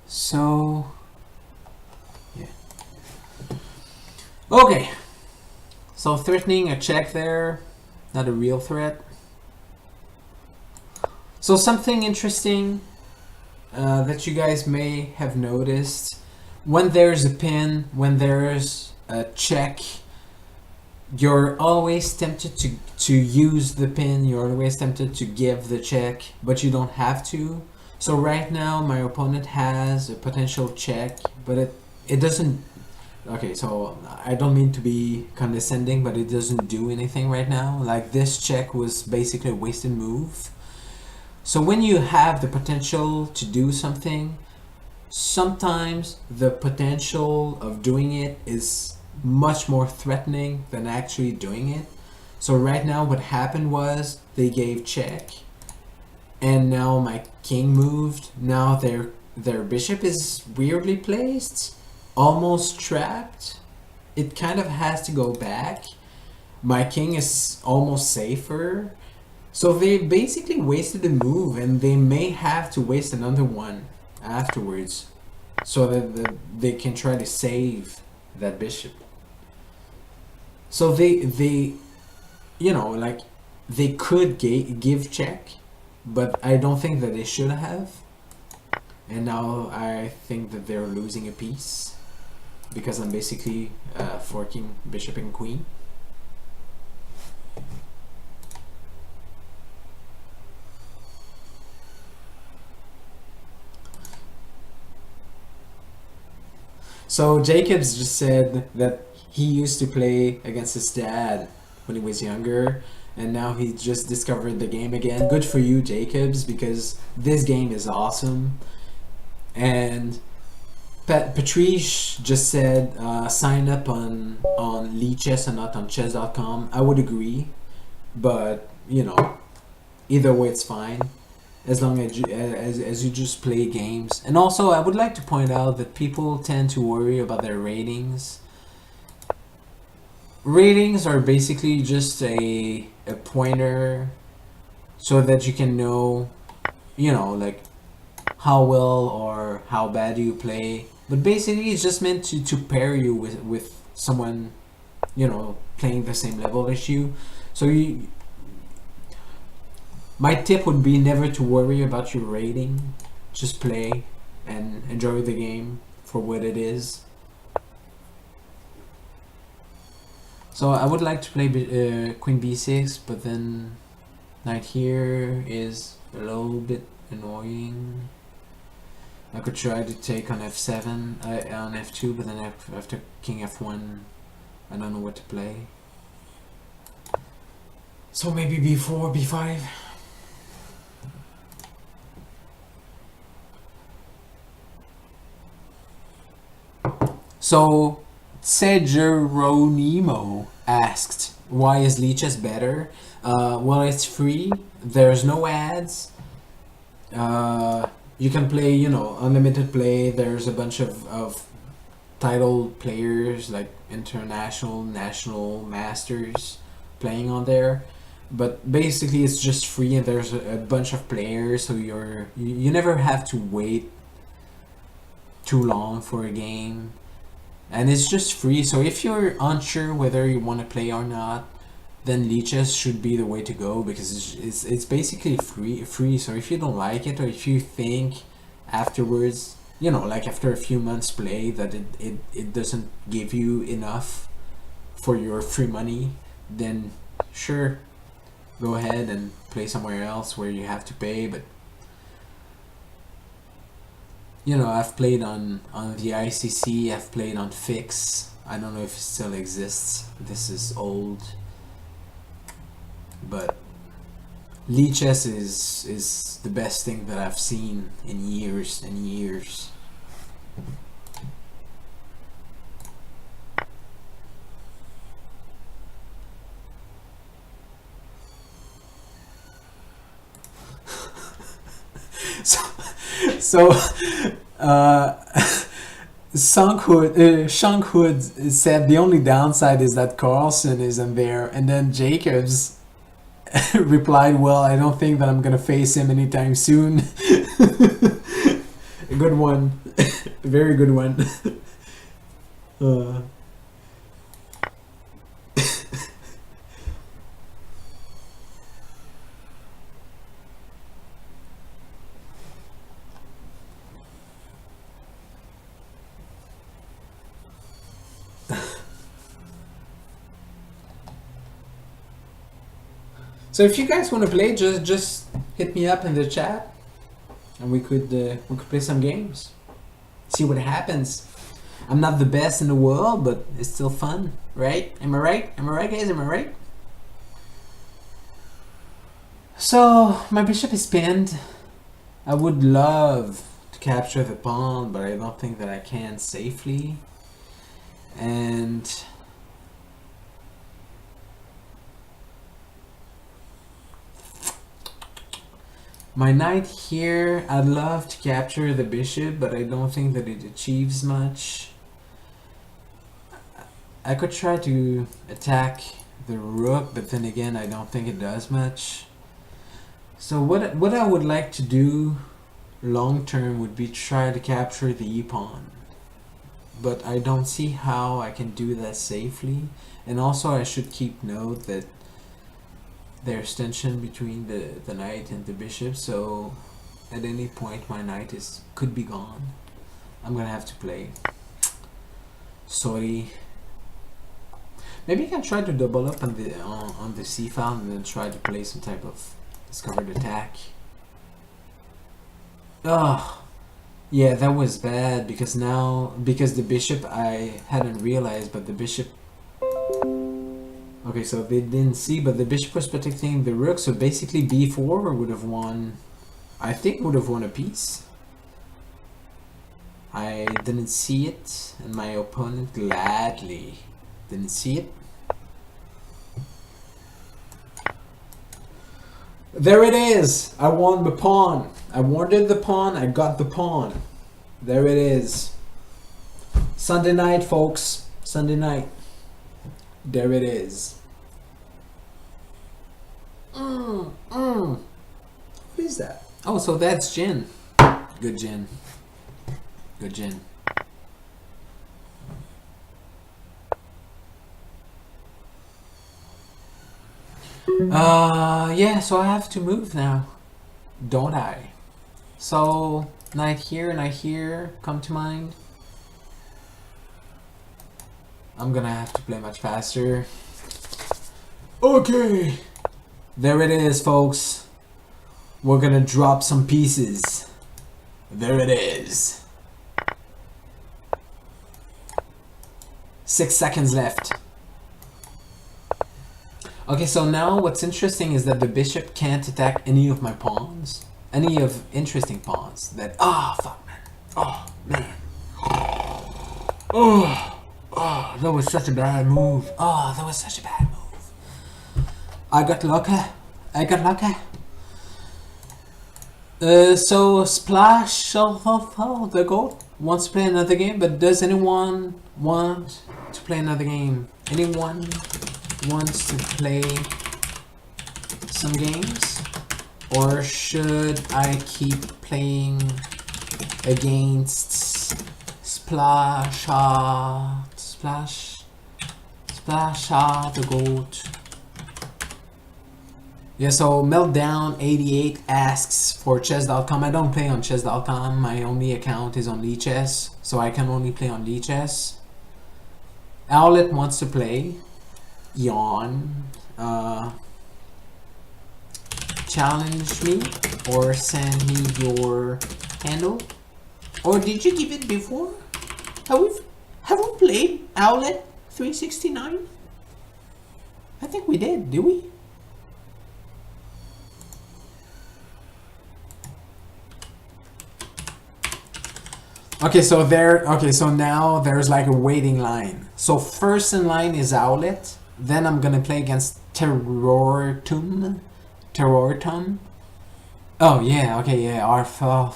So, yeah. Okay. So threatening a check there, not a real threat. So something interesting that you guys may have noticed, when there's a pin, when there's a check, you're always tempted to use the pin, you're always tempted to give the check, but you don't have to. So right now my opponent has a potential check, but it doesn't. Okay, so I don't mean to be condescending, but it doesn't do anything right now. Like, this check was basically a wasted move. So when you have the potential to do something, sometimes the potential of doing it is much more threatening than actually doing it. So right now what happened was they gave check, and now my king moved. Now their bishop is weirdly placed, almost trapped. It kind of has to go back. My king is almost safer. So they basically wasted a move, and they may have to waste another one afterwards so that they can try to save that bishop. So they you know, like, they could give check, but I don't think that they should have. And now I think that they're losing a piece because I'm basically forking bishop and queen. So Jacobs just said that he used to play against his dad when he was younger, and now he just discovered the game again. Good for you, Jacobs, because this game is awesome. And Patrice just said sign up on Lichess and not on chess.com. I would agree, but you know, either way it's fine, as long as you just play games. And also, I would like to point out that people tend to worry about their ratings. Ratings are basically just a pointer so that you can know, you know, like, how well or how bad you play. But basically it's just meant to pair you with someone, you know, playing the same level as you. So my tip would be never to worry about your rating. Just play and enjoy the game for what it is. So I would like to play queen b6, but then knight here is a little bit annoying. I could try to take on f7, on f2, but then after king f1, I don't know what to play. So maybe b4, b5. So Geronimo asked, why is Lichess better? Well, it's free. There's no ads. You can play, you know, unlimited play. There's a bunch of title players like international, national, masters playing on there. But basically, it's just free, and there's a bunch of players, so you never have to wait too long for a game, and it's just free. So if you're unsure whether you want to play or not, then Lichess should be the way to go, because it's basically free. So if you don't like it, or if you think afterwards, you know, like after a few months play, that it doesn't give you enough for your free money, then sure, go ahead and play somewhere else where you have to pay. But you know, I've played on the ICC, I've played on Fix. I don't know if it still exists. This is old. But Lichess is the best thing that I've seen in years and years. So Shankhood said the only downside is that Carlsen isn't there, and then Jacobs replied, well, I don't think that I'm gonna face him anytime soon. A good one. Very good one. So if you guys want to play, just hit me up in the chat, and we could play some games. See what happens. I'm not the best in the world, but it's still fun, right? Am I right? Am I right, guys? Am I right? So my bishop is pinned. I would love to capture the pawn, but I don't think that I can safely. And my knight here, I'd love to capture the bishop, but I don't think that it achieves much. I could try to attack the rook, but then again, I don't think it does much. So what I would like to do long term would be try to capture the e-pawn. But I don't see how I can do that safely. And also I should keep note that there's tension between the knight and the bishop, so at any point my knight could be gone. I'm gonna have to play. Sorry. Maybe I can try to double up on the c file and then try to play some type of discovered attack. Oh, yeah, that was bad, because the bishop, I hadn't realized, but the bishop. Okay, so they didn't see, but the bishop was protecting the rook, so basically b4 would have won, I think would have won a piece. I didn't see it, and my opponent gladly didn't see it. There it is! I won the pawn. I wanted the pawn, I got the pawn. There it is. Sunday night, folks. Sunday night. There it is. What is that? Oh, so that's gin. Good gin. Good gin. Yeah, so I have to move now, don't I? So knight here come to mind. I'm gonna have to play much faster. Okay, there it is, folks. We're gonna drop some pieces. There it is. 6 seconds left. Okay, so now what's interesting is that the bishop can't attack any of my pawns. Any of interesting pawns that... Oh, fuck, man. Oh, man. Oh, that was such a bad move. Oh, that was such a bad move. I got lucky. I got lucky. So Splash the goat wants to play another game, but does anyone want to play another game? Anyone wants to play some games? Or should I keep playing against Splash the goat? Yeah, so Meltdown88 asks for chess.com. I don't play on chess.com. My only account is on Lichess, so I can only play on Lichess. Owlet wants to play. Yawn. Challenge me or send me your handle. Or did you give it before? Have we played Owlet 369? I think we did we? Okay, so now there's like a waiting line. So first in line is Owlet. Then I'm gonna play against Terrortum. Oh yeah, okay, yeah. Arthur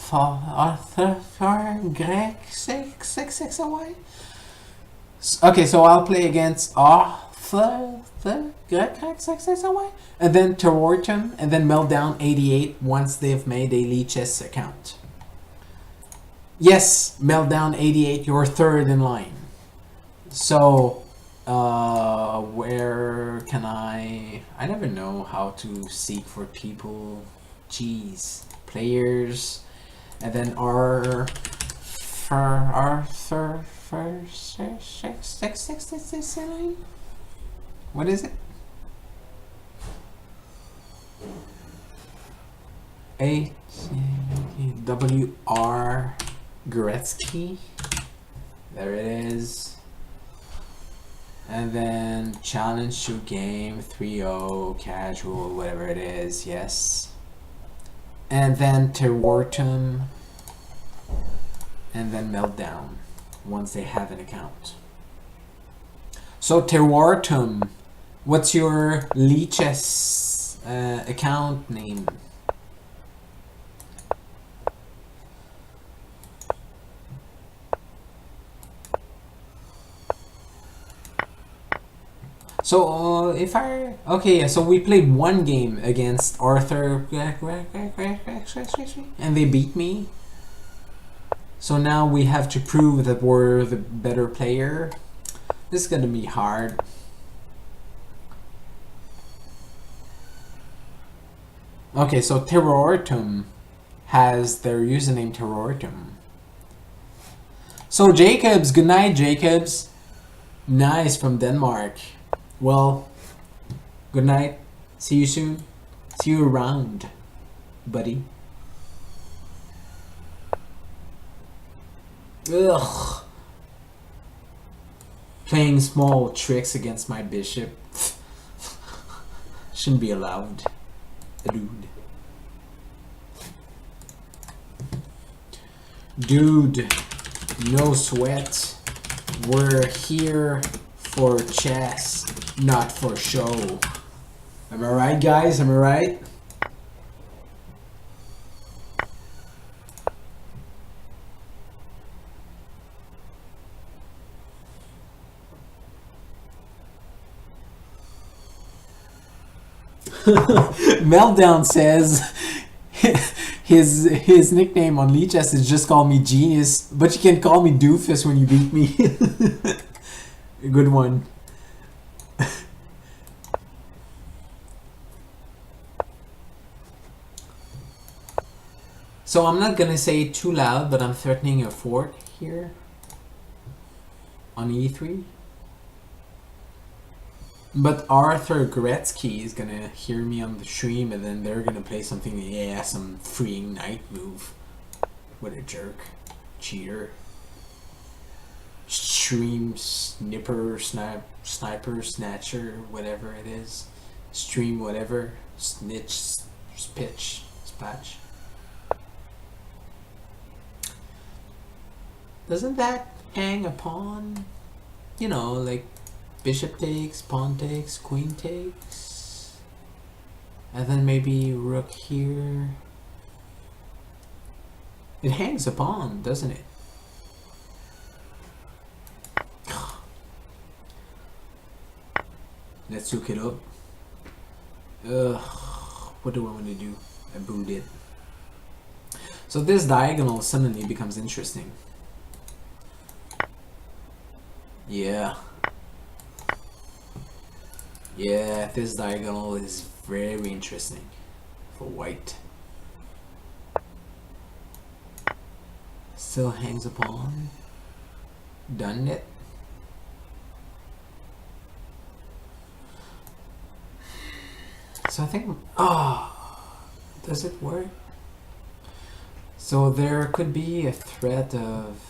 Greg 6 Okay, so I'll play against Arthur Greg 6 and then Terrortum, and then Meltdown88 once they've made a Lichess account. Yes, Meltdown88, you're third in line. So, where can I never know how to seek for people. Jeez. Players. And then Arthur 669? What is it? 8 WR Gretzky. There it is. And then challenge to game 3-0 casual, whatever it is, yes. And then Terrortum. And then Meltdown once they have an account. So Terrortum, what's your Lichess account name? So if I so we played one game against Arthur and they beat me. So now we have to prove that we're the better player. This is gonna be hard. Okay, so Terrortum has their username Terrortum. So Jacobs, good night Jacobs. Nice, from Denmark. Well, good night. See you soon. See you around, buddy. Ugh. Playing small tricks against my bishop. Shouldn't be allowed. Dude, no sweat. We're here for chess, not for show. Am I right, guys? Am I right? Meltdown says his nickname on Lichess is just call me Genius, but you can call me Doofus when you beat me. Good one. So I'm not gonna say it too loud, but I'm threatening a fort here on e3. But Arthur Gretzky is gonna hear me on the stream, and then they're gonna play something, yeah, some freeing knight move. What a jerk. Cheater. Stream snipper, sniper, snatcher, whatever it is. Stream whatever. Snitch, pitch, spatch. Doesn't that hang upon, you know, like bishop takes, pawn takes, queen takes, and then maybe rook here, It hangs a pawn, doesn't it? Let's look it up. What do I want to do? I booed it. So this diagonal suddenly becomes interesting. Yeah. Yeah, this diagonal is very interesting for white. Still hangs a pawn. Done it. So I think, does it work? So there could be a threat of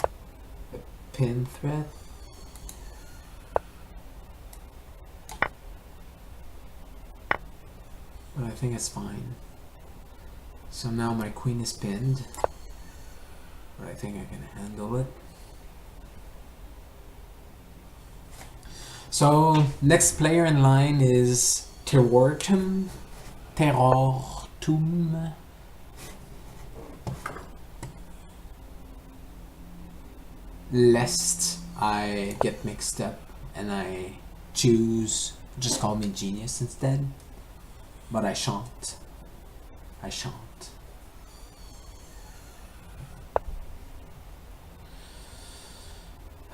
a pin threat. But I think it's fine. So now my queen is pinned, but I think I can handle it. So next player in line is Terrortum. Lest I get mixed up and I choose, just call me genius instead. But I shan't. I shan't.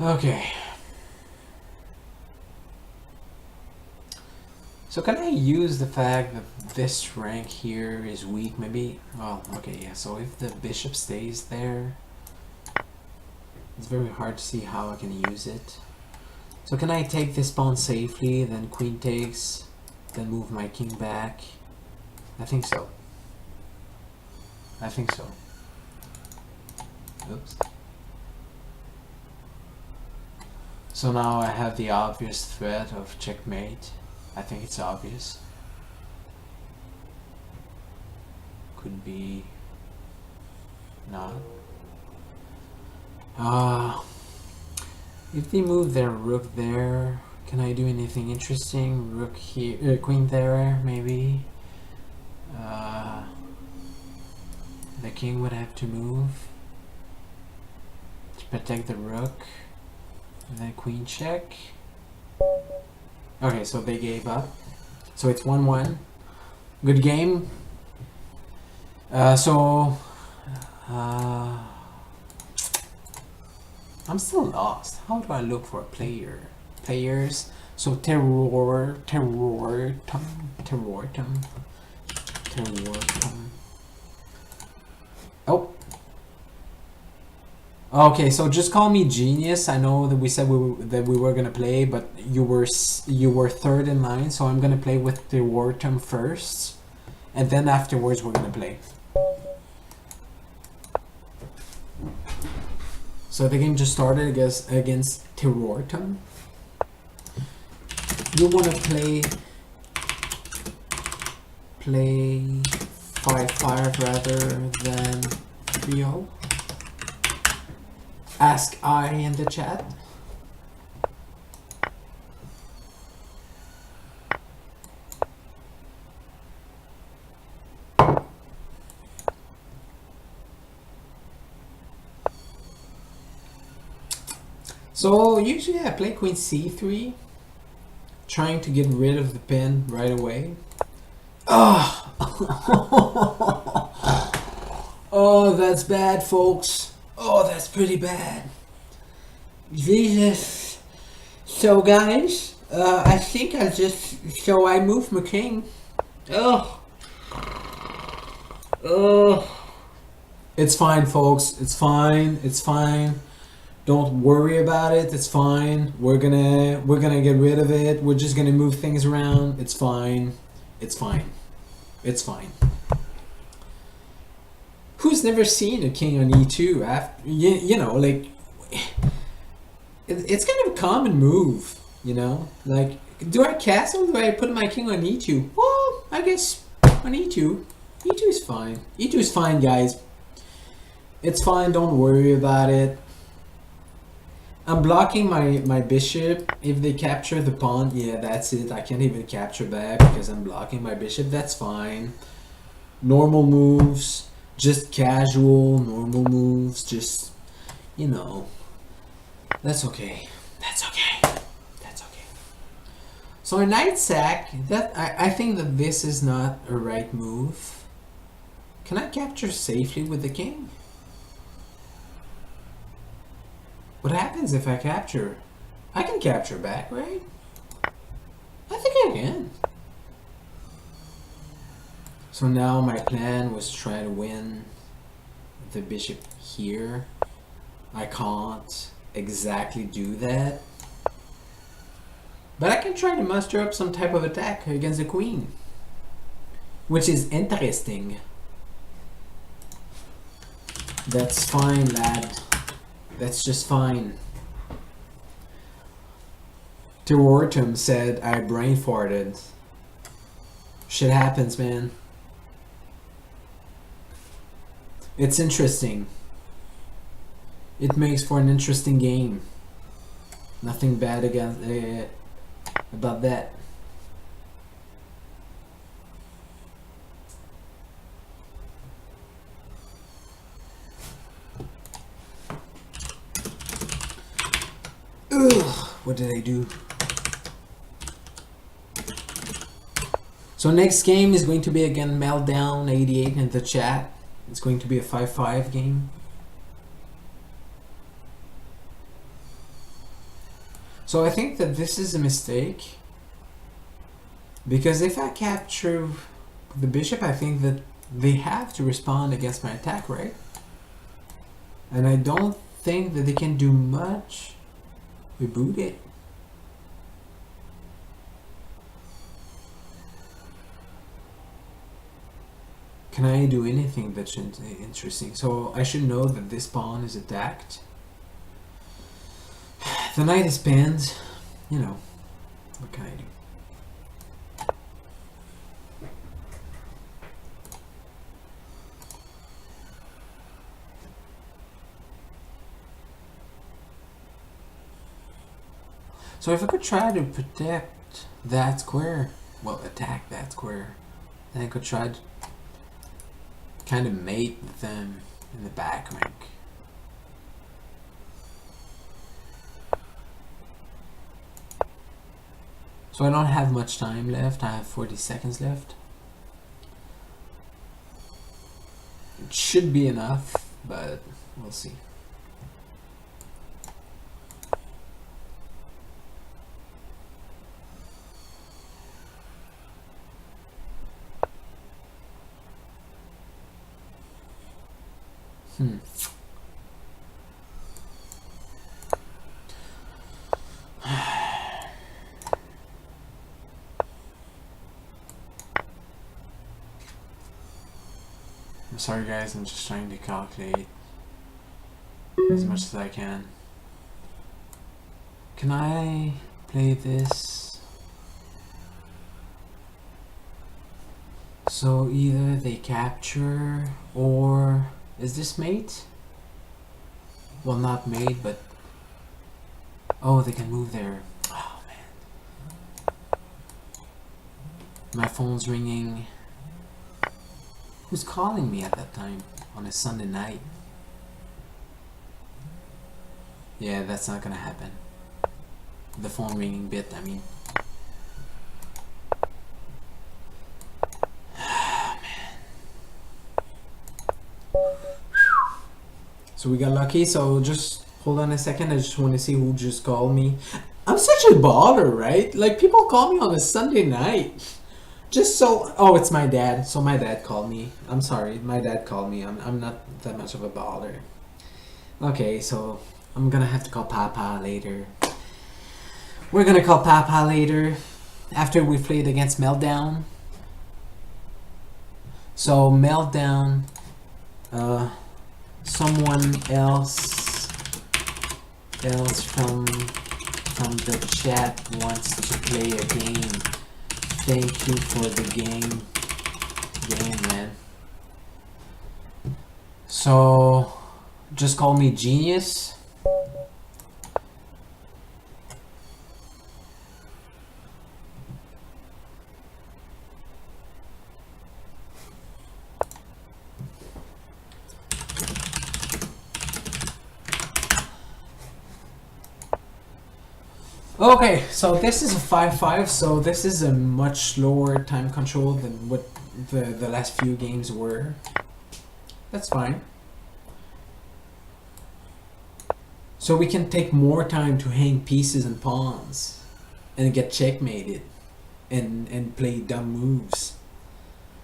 Okay. So can I use the fact that this rank here is weak, maybe? Well, okay, yeah, so if the bishop stays there, it's very hard to see how I can use it. So can I take this pawn safely, then queen takes, then move my king back? I think so. I think so. Oops. So now I have the obvious threat of checkmate. I think it's obvious. Could be not. If they move their rook there, can I do anything interesting? Rook here, queen there, maybe. The king would have to move to protect the rook. And then queen check. Okay, so they gave up. So it's 1-1. Good game. I'm still lost. How do I look for a player? Players. So Terrortum. Oh. Okay, so just call me genius. I know that we said we were gonna play, but you were third in line, so I'm gonna play with the Terrortum first, and then afterwards we're gonna play. So the game just started against Terrortum. You wanna play 5-5 rather than 3-0? Ask I in the chat. So usually I play queen c3, trying to get rid of the pin right away. Oh, oh, that's bad, folks. Oh, that's pretty bad. Jesus. So guys, I think I move my king. Oh. Oh. It's fine, folks. It's fine. It's fine. Don't worry about it. It's fine. We're gonna get rid of it. We're just gonna move things around. It's fine. It's fine. It's fine. Who's never seen a king on e2 after, you know, like, it's kind of a common move, you know, like, do I castle or do I put my king on e2? Well, I guess on e2 is fine. e2 is fine, guys. It's fine, don't worry about it. I'm blocking my bishop. If they capture the pawn, yeah, that's it. I can't even capture back because I'm blocking my bishop. That's fine. Normal moves. Just casual, normal moves, just, you know, that's okay. That's okay. That's okay. So a knight sack, that I think that this is not a right move. Can I capture safely with the king? What happens if I capture? I can capture back, right? I think I can. So now my plan was try to win the bishop here. I can't exactly do that. But I can try to muster up some type of attack against the queen. Which is interesting. That's fine, lad. That's just fine. Terrortum said I brain farted. Shit happens, man. It's interesting. It makes for an interesting game. Nothing bad against about that. Ugh, what did I do? So next game is going to be again Meltdown 88 in the chat. It's going to be a 5-5 game. So I think that this is a mistake. Because if I capture the bishop, I think that they have to respond against my attack, right? And I don't think that they can do much. We boot it. Can I do anything that's interesting? So I should know that this pawn is attacked. The knight is pinned. You know, what can I do? So if I could try to protect that square, well, attack that square, then I could try to kind of mate with them in the back rank. So I don't have much time left. I have 40 seconds left. It should be enough, but we'll see. I'm sorry guys, I'm just trying to calculate as much as I can. Can I play this? So either they capture or is this mate? Well, not mate, but oh, they can move there. Oh man, my phone's ringing. Who's calling me at that time on a Sunday night? Yeah, that's not gonna happen. The phone ringing bit, I mean. So we got lucky, so just hold on a second. I just want to see who just called me. I'm such a baller, right? Like, people call me on a Sunday night. Just so... Oh, it's my dad. So my dad called me. I'm sorry. My dad called me. I'm not that much of a baller. Okay, so I'm gonna have to call Papa later. We're gonna call Papa later. After we played against Meltdown. So, Meltdown... someone else from the chat wants to play a game. Thank you for the game, man. So just call me genius. Okay, so this is a 5-5, so this is a much slower time control than what the last few games were. That's fine. So we can take more time to hang pieces and pawns and get checkmated and play dumb moves.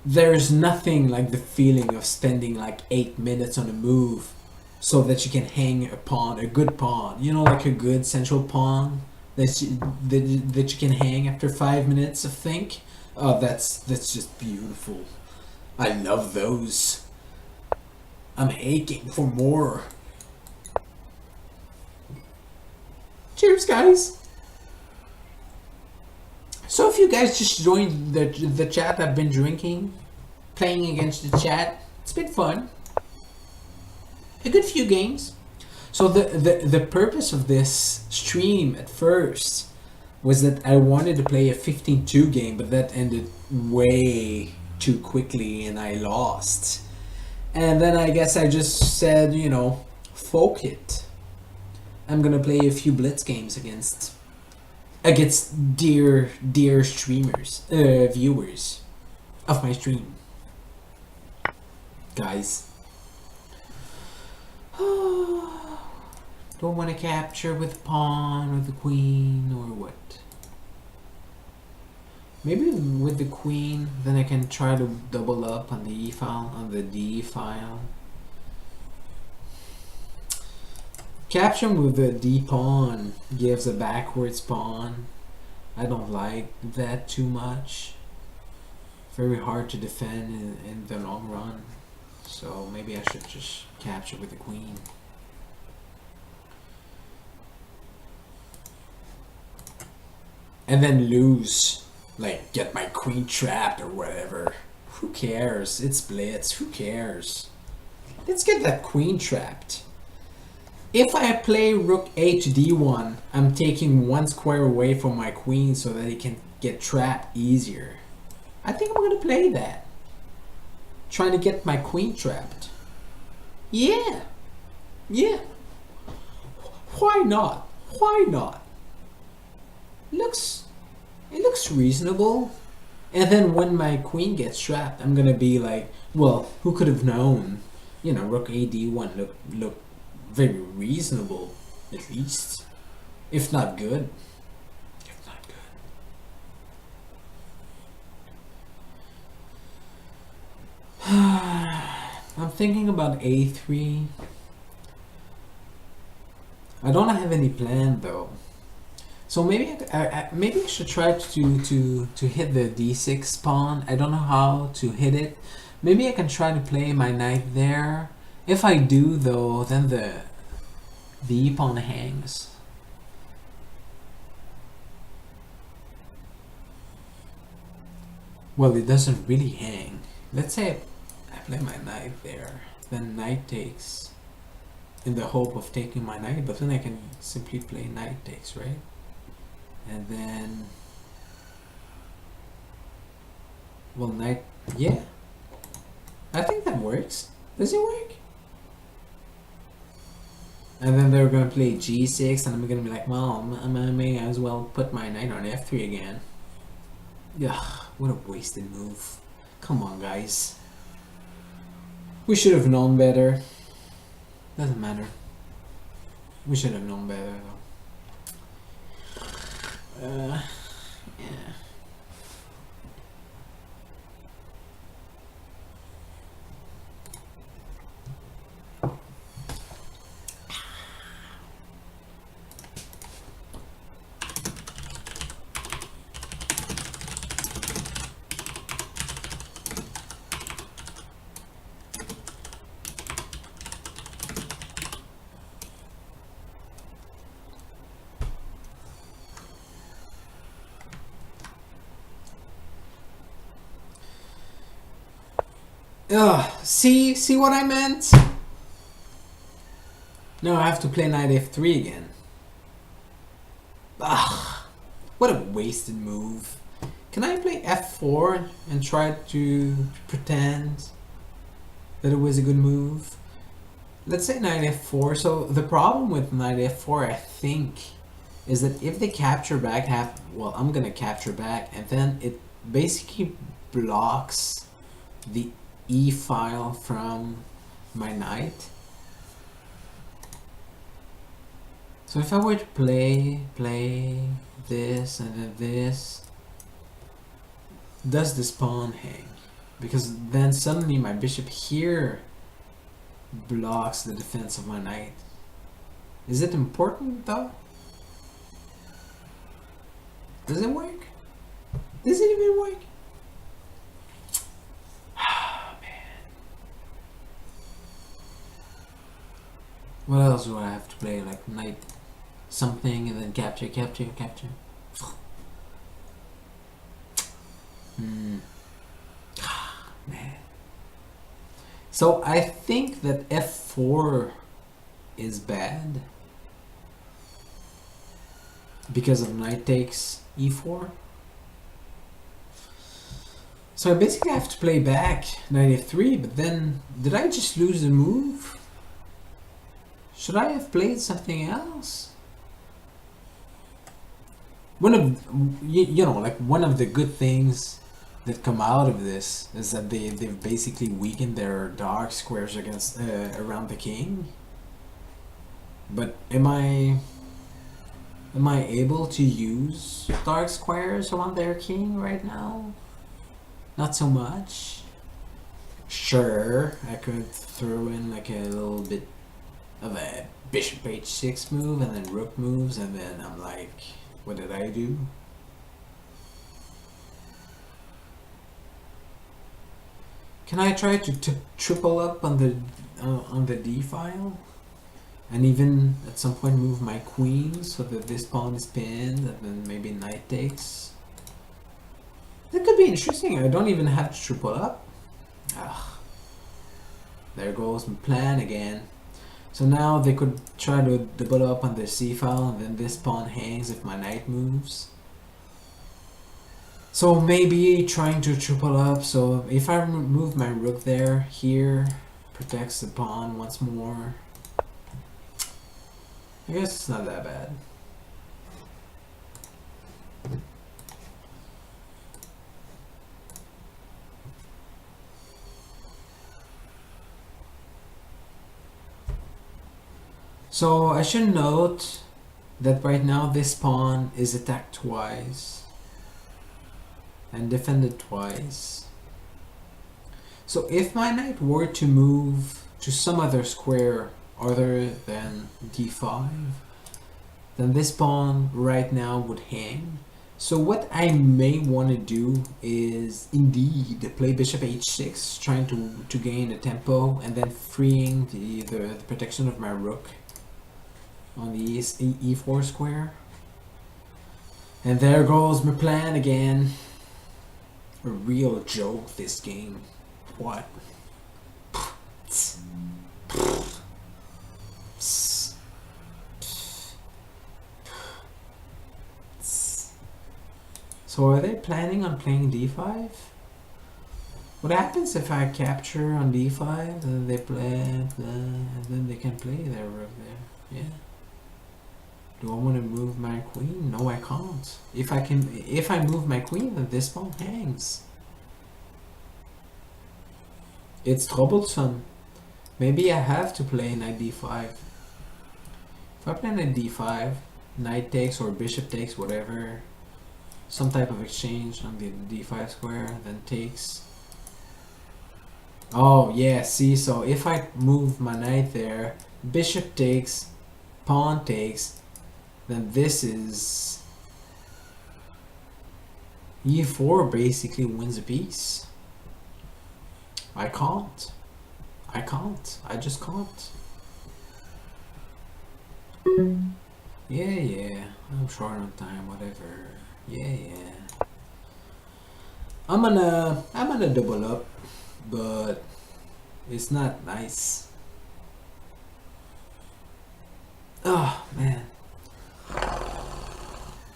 There's nothing like the feeling of spending like 8 minutes on a move so that you can hang a pawn, a good pawn. You know, like a good central pawn that you can hang after 5 minutes of think. Oh, that's just beautiful. I love those. I'm aching for more. Cheers, guys. So if you guys just joined the chat, I've been drinking, playing against the chat. It's been fun. A good few games. So the purpose of this stream at first was that I wanted to play a 15-2 game, but that ended way too quickly and I lost. And then I guess I just said, you know, fuck it. I'm gonna play a few blitz games against dear streamers, viewers of my stream. Guys. Don't want to capture with pawn or the queen or what? Maybe with the queen, then I can try to double up on the E file, on the D file. Capturing with the D pawn gives a backwards pawn. I don't like that too much. Very hard to defend in the long run. So maybe I should just capture with the queen. And then lose. Like, get my queen trapped or whatever. Who cares? It's blitz. Who cares? Let's get that queen trapped. If I play rook h d1, I'm taking one square away from my queen so that he can get trapped easier. I think I'm gonna play that. Trying to get my queen trapped. Yeah. Yeah. Why not? Why not? It looks reasonable. And then when my queen gets trapped, I'm gonna be like, well, who could have known? You know, rook a d1 look very reasonable, at least, if not good. If not good. I'm thinking about a3. I don't have any plan though. So maybe maybe I should try to hit the d6 pawn. I don't know how to hit it. Maybe I can try to play my knight there. If I do though, then the e pawn hangs. Well, it doesn't really hang. Let's say I play my knight there. Then knight takes, in the hope of taking my knight, but then I can simply play knight takes, right? And then, well, knight, yeah. I think that works. Does it work? And then they're gonna play g6, and I'm gonna be like, well, I may as well put my knight on f3 again. Yeah, what a wasted move. Come on, guys. We should have known better. Doesn't matter. We should have known better, though. Yeah. Ugh, see what I meant? No, I have to play knight f3 again. Ugh, what a wasted move. Can I play f4 and try to pretend that it was a good move? Let's say knight f4. So the problem with knight f4, I think, is that if they capture back half, well, I'm gonna capture back, and then it basically blocks the e file from my knight. So if I were to play this and then this, does this pawn hang? Because then suddenly my bishop here blocks the defense of my knight. Is it important though? Does it work? Does it even work? Man. What else do I have to play? Like knight something and then capture. Man. So I think that f4 is bad because of knight takes e4. So I basically have to play back knight f3, but then did I just lose the move? Should I have played something else? One of one of the good things that come out of this is that they've basically weakened their dark squares against around the king. But am I able to use dark squares around their king right now? Not so much. Sure, I could throw in like a little bit of a bishop h6 move and then rook moves, and then I'm like, what did I do? Can I try to triple up on the d file, and even at some point move my queen so that this pawn is pinned, and then maybe knight takes? That could be interesting. I don't even have to triple up. Ugh. There goes my plan again. So now they could try to double up on the c file, and then this pawn hangs if my knight moves. So maybe trying to triple up, so if I move my rook there, here, protects the pawn once more. I guess it's not that bad. So I should note that right now this pawn is attacked twice and defended twice. So if my knight were to move to some other square other than d5, then this pawn right now would hang. So what I may want to do is indeed play bishop h6, trying to gain a tempo, and then freeing the protection of my rook on the e4 square. And there goes my plan again. A real joke, this game. What? So are they planning on playing d5? What happens if I capture on d5 and then they play and then they can play their rook there? Yeah. Do I want to move my queen? No, I can't. If I move my queen, then this pawn hangs. It's troublesome. Maybe I have to play knight d5. If I play knight d5, knight takes or bishop takes, whatever, some type of exchange on the d5 square, then takes. Oh yeah, see, so if I move my knight there, bishop takes, pawn takes, then this is e4 basically wins a piece. I can't. I just can't. Yeah, I'm short on time, whatever. Yeah. I'm gonna double up, but it's not nice. Oh man.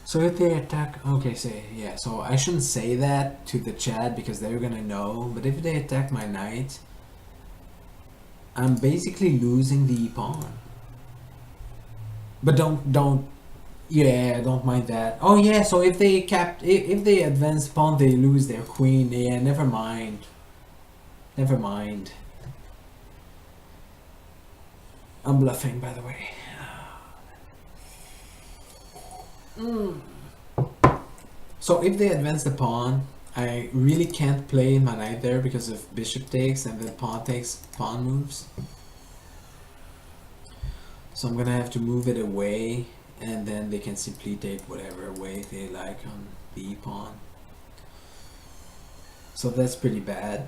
So if they attack, okay, so I shouldn't say that to the chat because they're gonna know, but if they attack my knight, I'm basically losing the pawn. But don't Yeah, I don't mind that. Oh yeah, so if they if they advance pawn, they lose their queen. Yeah, never mind. Never mind. I'm bluffing, by the way. So if they advance the pawn, I really can't play my knight there because of bishop takes and then pawn takes, pawn moves. So I'm gonna have to move it away, and then they can simply take whatever way they like on the pawn. So that's pretty bad.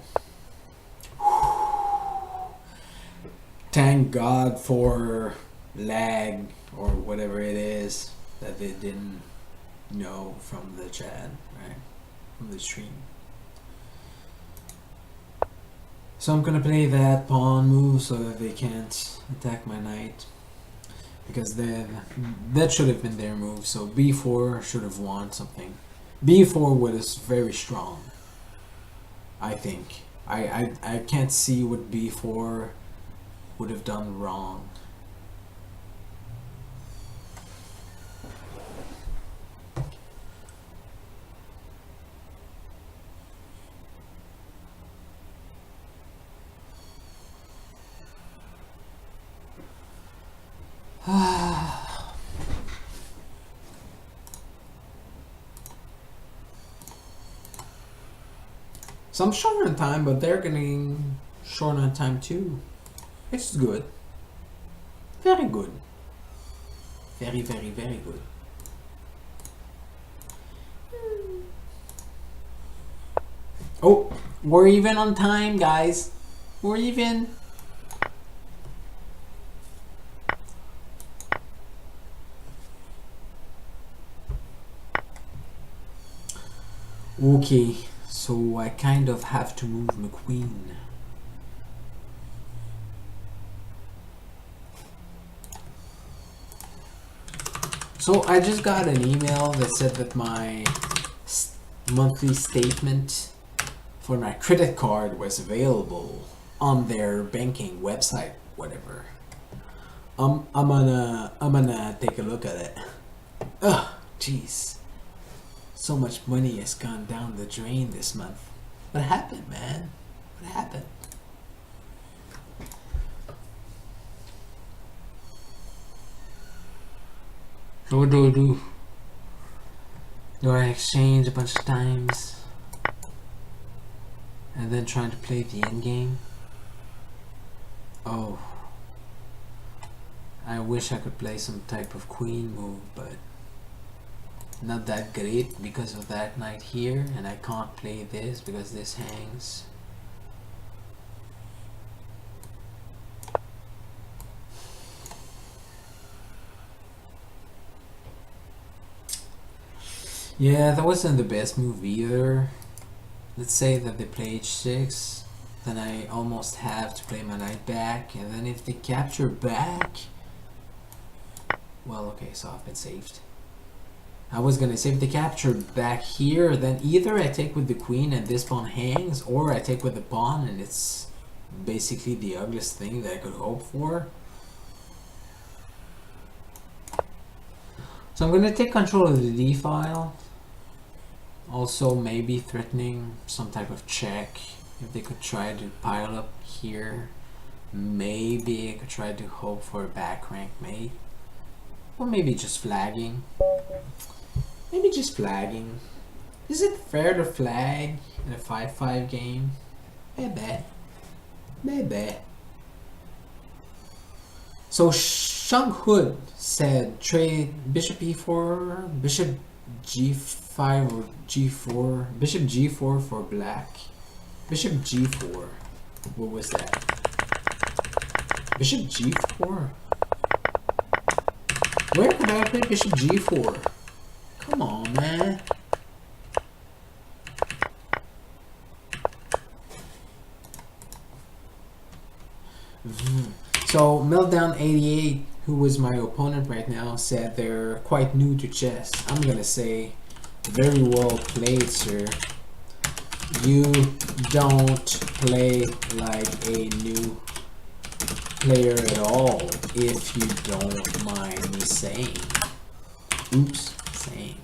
Thank God for lag or whatever it is that they didn't know from the chat, right? From the stream. So I'm gonna play that pawn move so that they can't attack my knight. Because then that should have been their move. So b4 should have won something. b4 was very strong, I think. I can't see what b4 would have done wrong. So I'm short on time, but they're getting short on time too. It's good. Very good. Very, very, very good. Oh, we're even on time, guys. We're even. Okay, so I kind of have to move my queen. So I just got an email that said that my monthly statement for my credit card was available on their banking website, whatever. I'm gonna take a look at it. Ugh, jeez. So much money has gone down the drain this month. What happened, man? What happened? What do I do? Do I exchange a bunch of times? And then trying to play the end game? Oh. I wish I could play some type of queen move, but not that great because of that knight here, and I can't play this because this hangs. Yeah, that wasn't the best move either. Let's say that they play h6, then I almost have to play my knight back, and then if they capture back, well, okay, so I've been saved. I was gonna say if they capture back here, then either I take with the queen and this pawn hangs, or I take with the pawn and it's basically the ugliest thing that I could hope for. So I'm gonna take control of the d file. Also maybe threatening some type of check if they could try to pile up here. Maybe I could try to hope for a back rank mate. Or maybe just flagging. Maybe just flagging. Is it fair to flag in a 5-5 game? Maybe. Maybe. So Shang Hood said trade bishop e4, bishop g5 or g4, bishop g4 for black. Bishop g4. What was that? Bishop g4? Where could I play bishop g4? Come on, man. So Meltdown 88, who was my opponent right now, said they're quite new to chess. I'm gonna say very well played, sir. You don't play like a new player at all, if you don't mind me saying. Oops, same.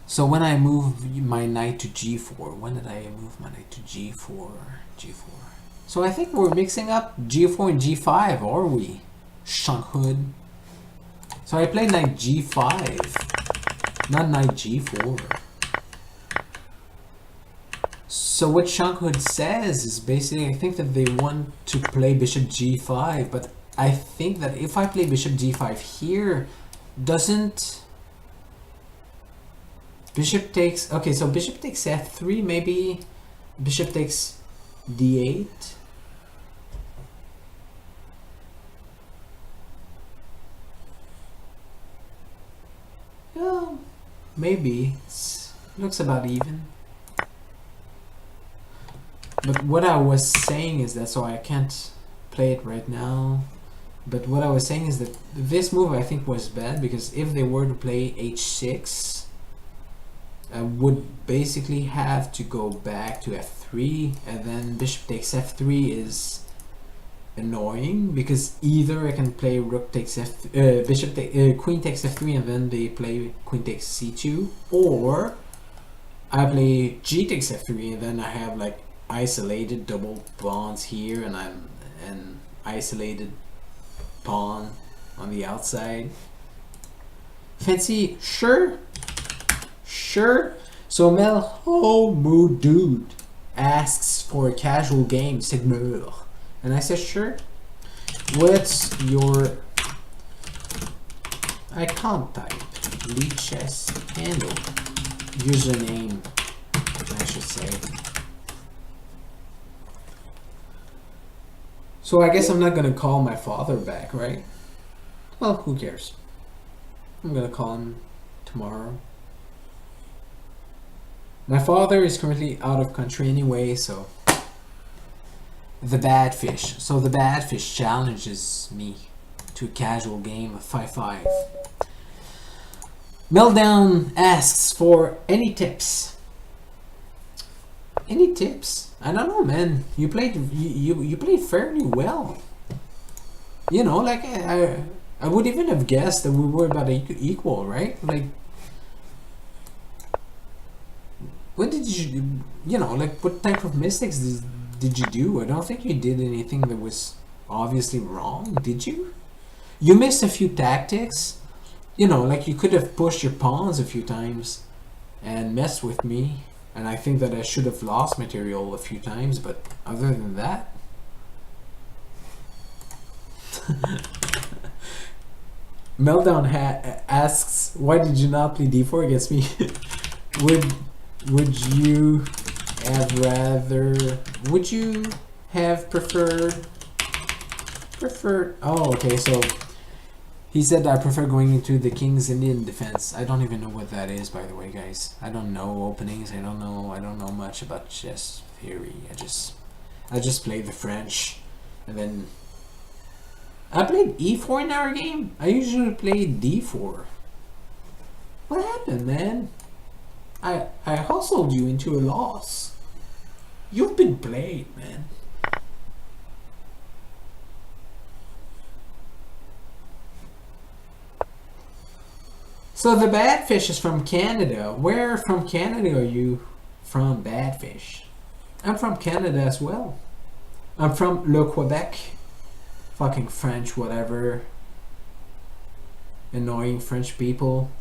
So when I move my knight to g4, when did I move my knight to g4? g4. So I think we're mixing up g4 and g5, are we? Shankhood. So I played knight g5, not knight g4. So what Shankhood says is basically, I think that they want to play bishop g5, but I think that if I play bishop g5 here, doesn't... Bishop takes... Okay, so bishop takes f3, maybe bishop takes d8. Well, maybe. Looks about even. But what I was saying is that, so I can't play it right now, but what I was saying is that this move I think was bad, because if they were to play h6, I would basically have to go back to f3, and then bishop takes f3 is annoying, because either I can play rook takes queen takes f3 and then they play queen takes c2, or I play g takes f3 and then I have like isolated double pawns here, and I'm an isolated pawn on the outside. Fancy? Sure. So Melho Mood Dude asks for a casual game, Sigmur. And I said sure. What's your... I can't type. Lichess handle. Username, I should say. So I guess I'm not gonna call my father back, right? Well, who cares? I'm gonna call him tomorrow. My father is currently out of country anyway, so... The Bad Fish. So the Bad Fish challenges me to a casual game of 5-5. Meltdown asks for any tips. Any tips? I don't know, man. You played you played fairly well. You know, like I would even have guessed that we were about equal, right? Like, what did you know, like what type of mistakes did you do? I don't think you did anything that was obviously wrong, did you? You missed a few tactics. You know, like you could have pushed your pawns a few times and messed with me, and I think that I should have lost material a few times, but other than that... Meltdown asks, why did you not play d4 against me? Would you have rather... Would you have preferred... Oh, okay, so... He said I prefer going into the King's Indian defense. I don't even know what that is, by the way, guys. I don't know openings. I don't know much about chess theory. I just play the French, and then I played e4 in our game. I usually play d4. What happened, man? I hustled you into a loss. You've been played, man. So the Badfish is from Canada. Where from Canada are you from, Badfish? I'm from Canada as well. I'm from Le Quebec. Fucking French, whatever. Annoying French people.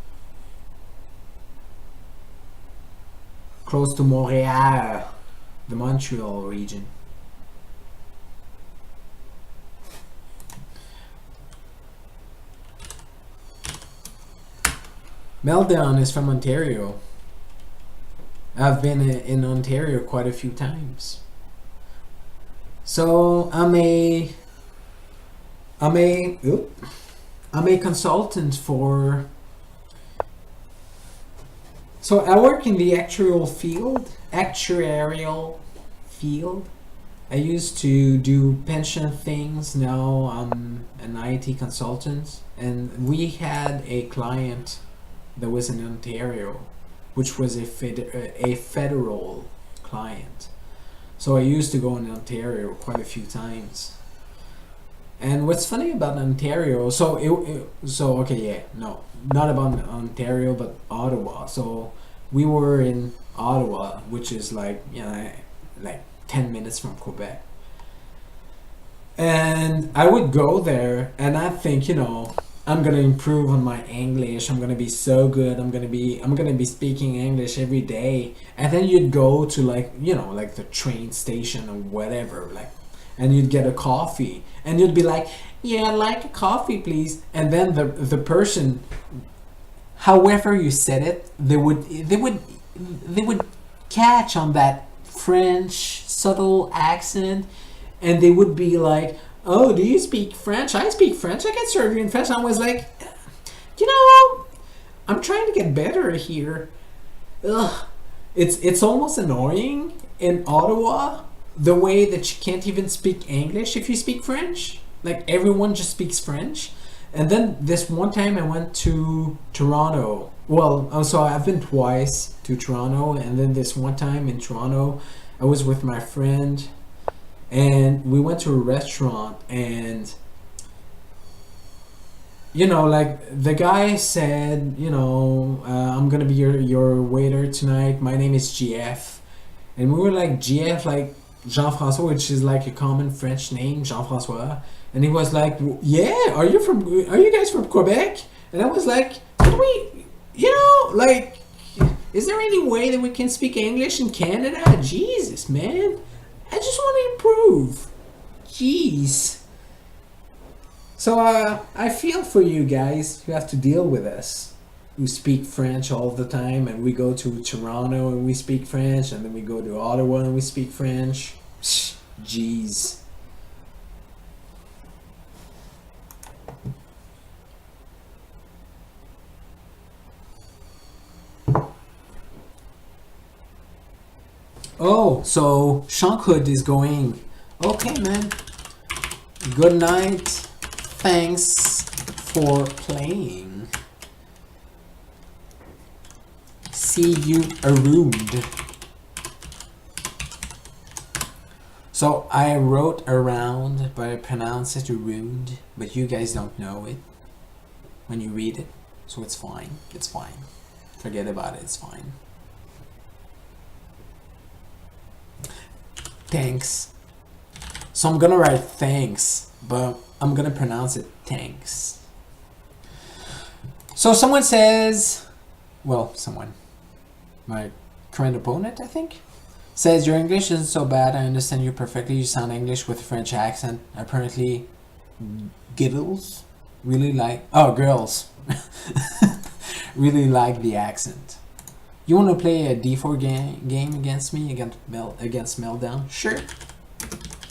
Close to Montreal, the Montreal region. Meltdown is from Ontario. I've been in Ontario quite a few times. So I'm a consultant for... So I work in the actuarial field. I used to do pension things. Now I'm an IT consultant, and we had a client that was in Ontario, which was a federal client. So I used to go in Ontario quite a few times. And what's funny about Ontario, so okay, yeah, no, not about Ontario, but Ottawa. So we were in Ottawa, which is like, you know, like 10 minutes from Quebec. And I would go there, and I think, you know, I'm gonna improve on my English. I'm gonna be so good. I'm gonna be speaking English every day. And then you'd go to, like, you know, like the train station or whatever, like, and you'd get a coffee, and you'd be like, yeah, I'd like a coffee, please. And then the person, however you said it, they would catch on that French subtle accent, and they would be like, "Oh, do you speak French? I speak French. I can serve you in French." And I was like, "You know, I'm trying to get better here." Ugh. It's almost annoying in Ottawa the way that you can't even speak English if you speak French. Like, everyone just speaks French. And then this one time I went to Toronto. Well, so I've been twice to Toronto, and then this one time in Toronto, I was with my friend, and we went to a restaurant, and, you know, like, the guy said, you know, I'm gonna be your waiter tonight. My name is GF. And we were like, GF, like Jean-François, which is like a common French name, Jean-François. And he was like, yeah, are you guys from Quebec? And I was like, can we, you know, like, is there any way that we can speak English in Canada? Jesus, man. I just want to improve. Jeez. So I feel for you guys who have to deal with us, who speak French all the time, and we go to Toronto and we speak French, and then we go to Ottawa and we speak French. Jeez. Oh, so Shankhood is going. Okay, man. Good night. Thanks for playing. See you around. So I wrote around, but I pronounce it around. But you guys don't know it when you read it. So it's fine. It's fine. Forget about it. It's fine. Thanks. So I'm gonna write thanks, but I'm gonna pronounce it thanks. So someone says, well, someone, my current opponent, I think, says your English isn't so bad. I understand you perfectly. You sound English with a French accent. Apparently, girls really like, oh, girls really like the accent. You want to play a D4 game against me, against Meltdown? Sure.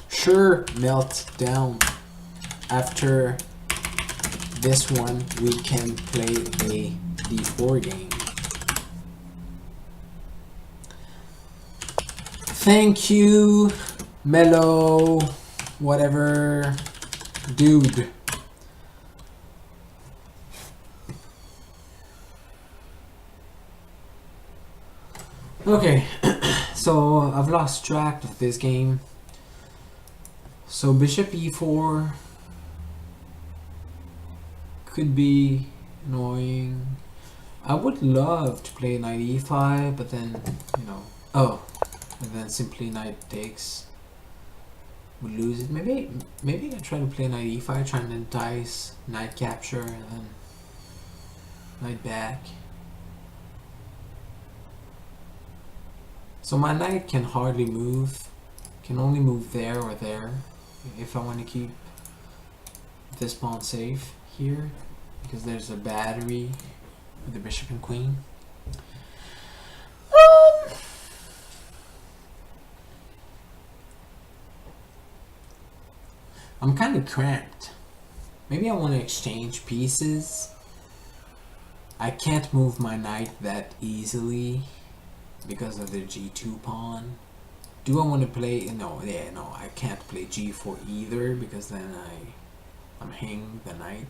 Sure, Meltdown. After this one, we can play a D4 game. Thank you, Mellow, whatever, dude. Okay, so I've lost track of this game. So bishop e4 could be annoying. I would love to play knight e5, but then, you know, oh, and then simply knight takes. Would lose it. Maybe I try to play knight e5, try and entice knight capture, and then knight back. So my knight can hardly move, can only move there or there if I want to keep this pawn safe here, because there's a battery with the bishop and queen. I'm kind of cramped. Maybe I want to exchange pieces. I can't move my knight that easily because of the g2 pawn. Do I want to play? No, yeah, no, I can't play g4 either, because then I'm hanging the knight.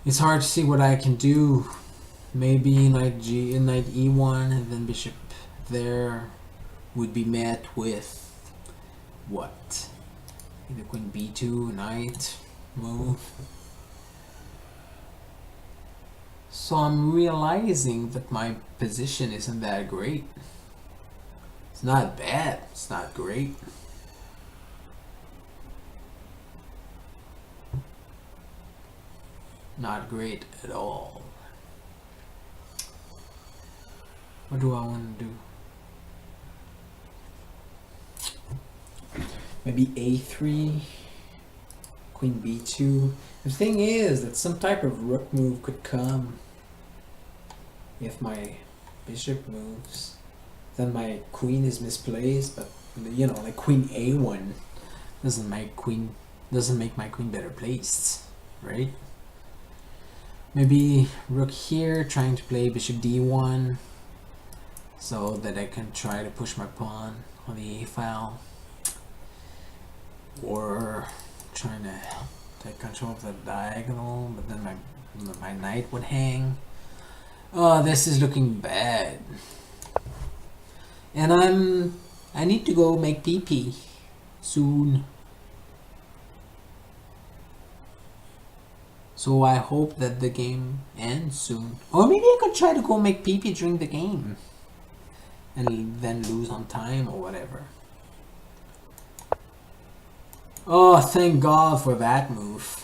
It's hard to see what I can do. Maybe knight e1, and then bishop there would be met with what? Either queen b2, knight, move. So I'm realizing that my position isn't that great. It's not bad, it's not great. Not great at all. What do I want to do? Maybe a3, queen b2. The thing is that some type of rook move could come if my bishop moves. Then my queen is misplaced, but you know, like queen a1 doesn't make my queen better placed, right? Maybe rook here, trying to play bishop d1 so that I can try to push my pawn on the a file, or trying to take control of the diagonal, but then my knight would hang. Oh, this is looking bad. And I need to go make PP soon. So I hope that the game ends soon. Or maybe I could try to go make PP during the game and then lose on time or whatever. Oh, thank God for that move.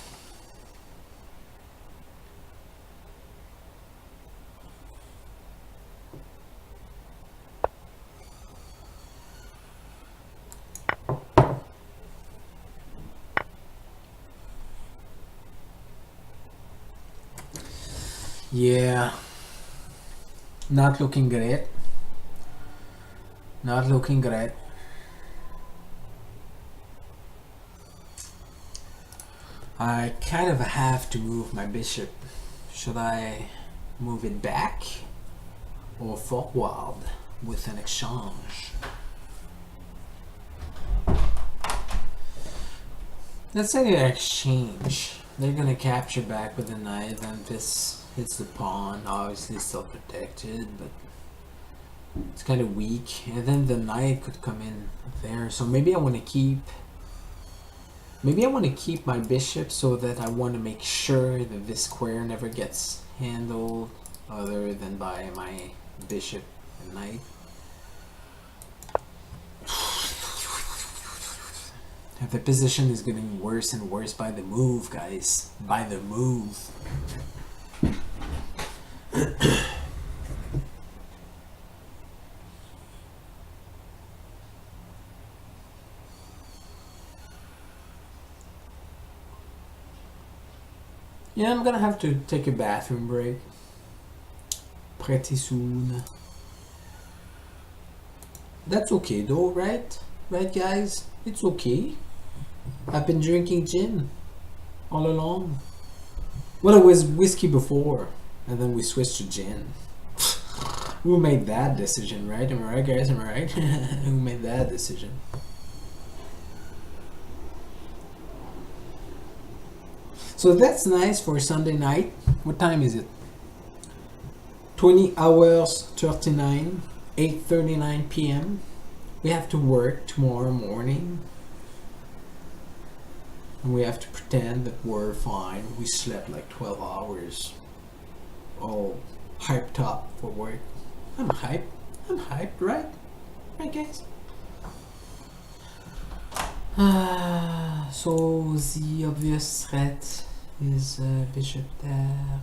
Yeah, not looking great. Not looking great. I kind of have to move my bishop. Should I move it back or forward with an exchange? Let's say an exchange. They're gonna capture back with the knight, and this hits the pawn. Obviously still protected, but it's kind of weak. And then the knight could come in there. So maybe I want to keep my bishop, so that I want to make sure that this square never gets handled other than by my bishop and knight. The position is getting worse and worse by the move, guys. By the move. Yeah, I'm gonna have to take a bathroom break pretty soon. That's okay though, right? Right, guys? It's okay. I've been drinking gin all along. Well, it was whiskey before, and then we switched to gin. Who made that decision, right? Am I right, guys? Am I right? Who made that decision? So that's nice for Sunday night. What time is it? 20 hours 39, 8:39 p.m. We have to work tomorrow morning. And we have to pretend that we're fine. We slept like 12 hours. All hyped up for work. I'm hyped. I'm hyped, right? Right, guys? So the obvious threat is bishop there.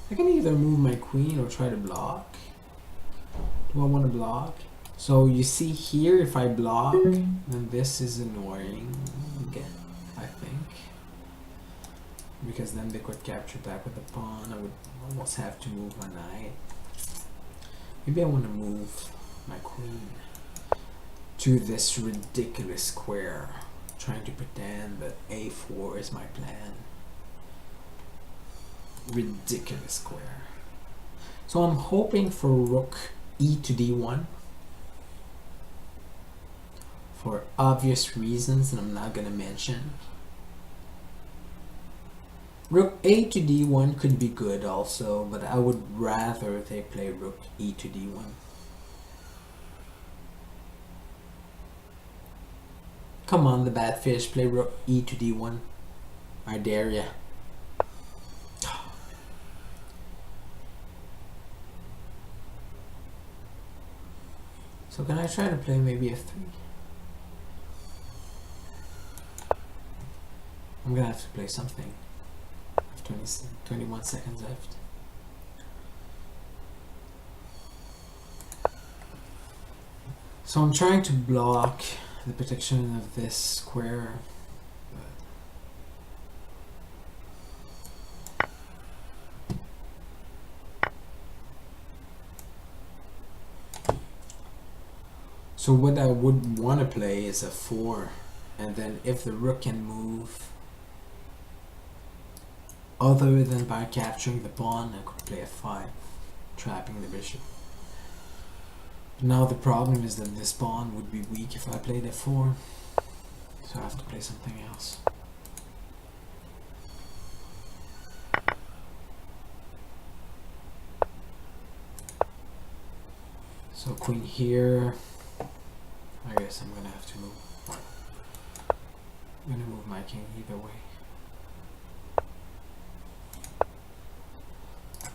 I can either move my queen or try to block. Do I want to block? So you see here, if I block, then this is annoying again, I think. Because then they could capture back with the pawn. I would almost have to move my knight. Maybe I want to move my queen to this ridiculous square, trying to pretend that a4 is my plan. Ridiculous square. So I'm hoping for rook e to d1 for obvious reasons that I'm not going to mention. Rook a to d1 could be good also, but I would rather they play rook e to d1. Come on, the bad fish. Play rook e to d1. I dare ya. So can I try to play maybe f3? I'm gonna have to play something. I have 21 seconds left. So I'm trying to block the protection of this square. So what I would want to play is a 4, and then if the rook can move other than by capturing the pawn, I could play a 5, trapping the bishop. Now the problem is that this pawn would be weak if I played f4, so I have to play something else. So queen here. I guess I'm gonna have to move. I'm gonna move my king either way.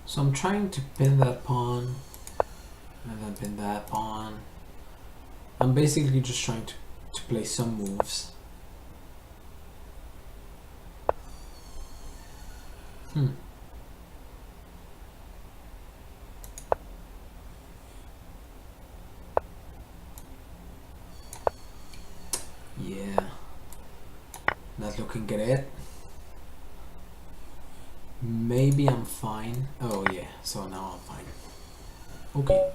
So I'm trying to pin that pawn and then pin that pawn. I'm basically just trying to play some moves. Yeah, not looking great. Maybe I'm fine. Oh yeah, so now I'm fine. Okay.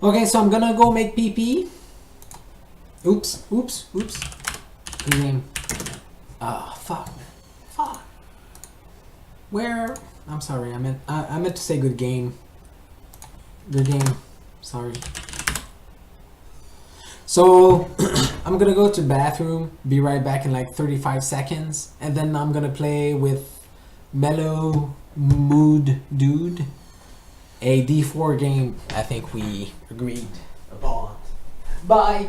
Okay, so I'm gonna go make PP. Oops. Good game. Fuck. Where? I'm sorry. I meant to say good game. Good game. Sorry. So I'm gonna go to bathroom. Be right back in like 35 seconds, and then I'm gonna play with Mellow Mood Dude. A d4 game. I think we agreed upon. Bye.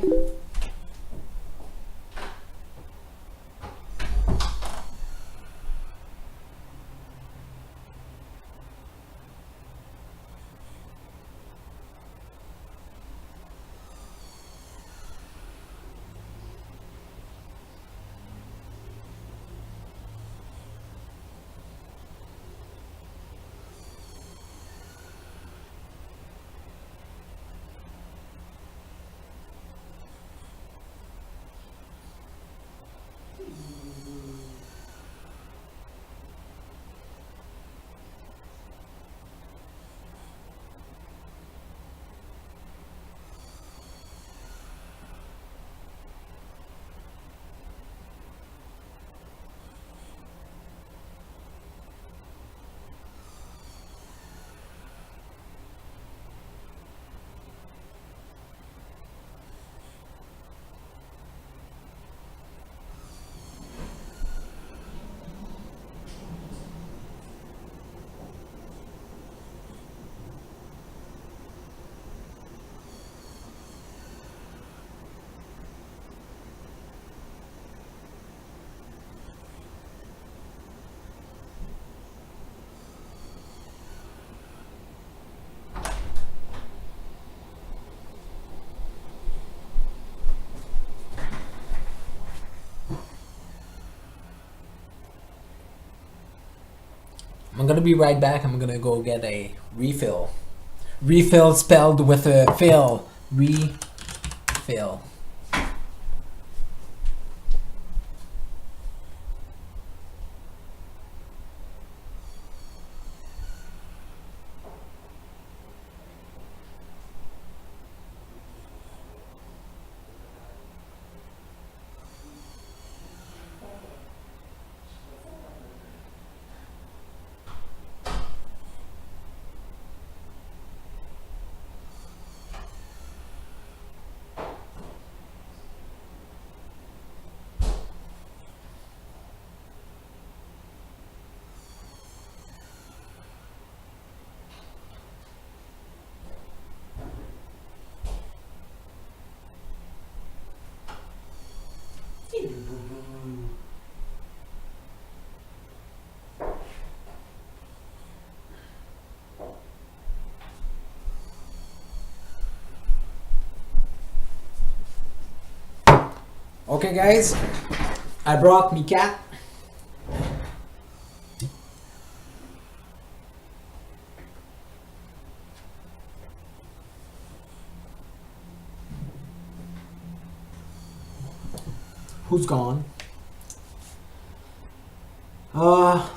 I'm gonna be right back. I'm gonna go get a refill. Refill spelled with a fill. Refill. Okay, guys, I brought me cat. Who's gone?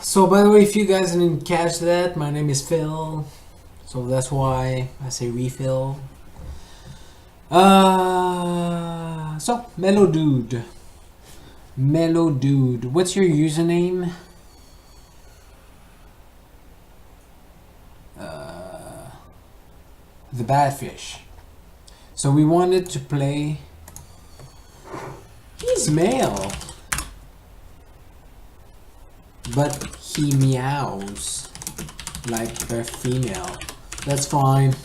So by the way, if you guys didn't catch that, my name is Phil. So that's why I say refill. So Mellow Dude. Mellow Dude. What's your username? The Badfish. So we wanted to play. He's male, but he meows like a female. That's fine.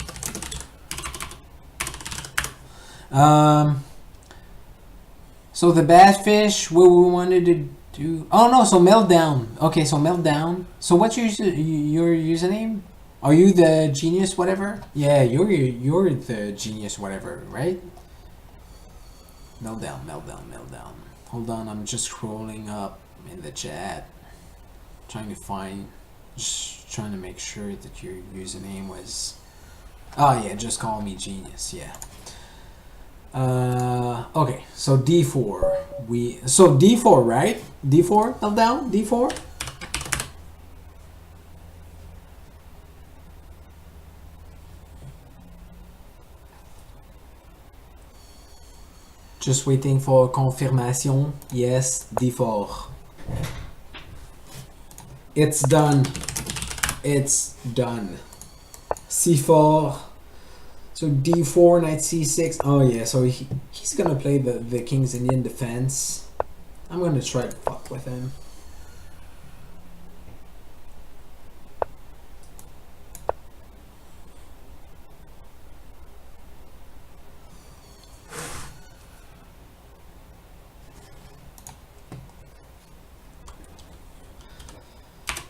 So the Badfish, what we wanted to do. Oh no, so Meltdown. Okay, so Meltdown. So what's your username? Are you the genius whatever? Yeah, you're the genius whatever, right? Meltdown. Hold on, I'm just scrolling up in the chat. Trying to make sure that your username was... Oh yeah, just call me genius, yeah. Okay, so D4. So D4, right? D4, Meltdown? D4? Just waiting for confirmation. Yes, D4. It's done. It's done. C4. So D4, knight C6. Oh yeah, so he's gonna play the King's Indian defense. I'm gonna try to fuck with him.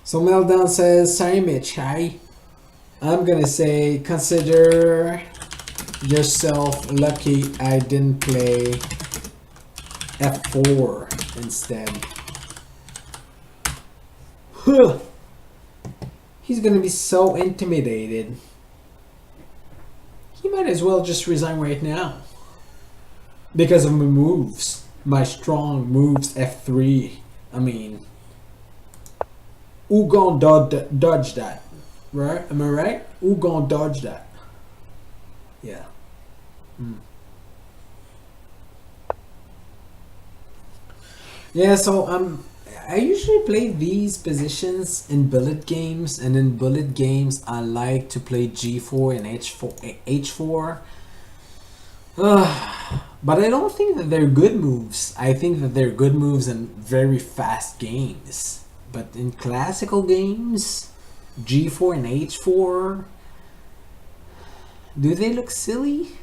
So Meltdown says, sorry Mitch, hi. I'm gonna say, consider yourself lucky I didn't play F4 instead. Huh. He's gonna be so intimidated. He might as well just resign right now. Because of my moves. My strong moves, F3. I mean... Who gon' dodge that? Right? Am I right? Who gon' dodge that? Yeah. Yeah, so I usually play these positions in bullet games, and in bullet games I like to play G4 and H4. But I don't think that they're good moves. I think that they're good moves in very fast games. But in classical games, G4 and H4, do they look silly?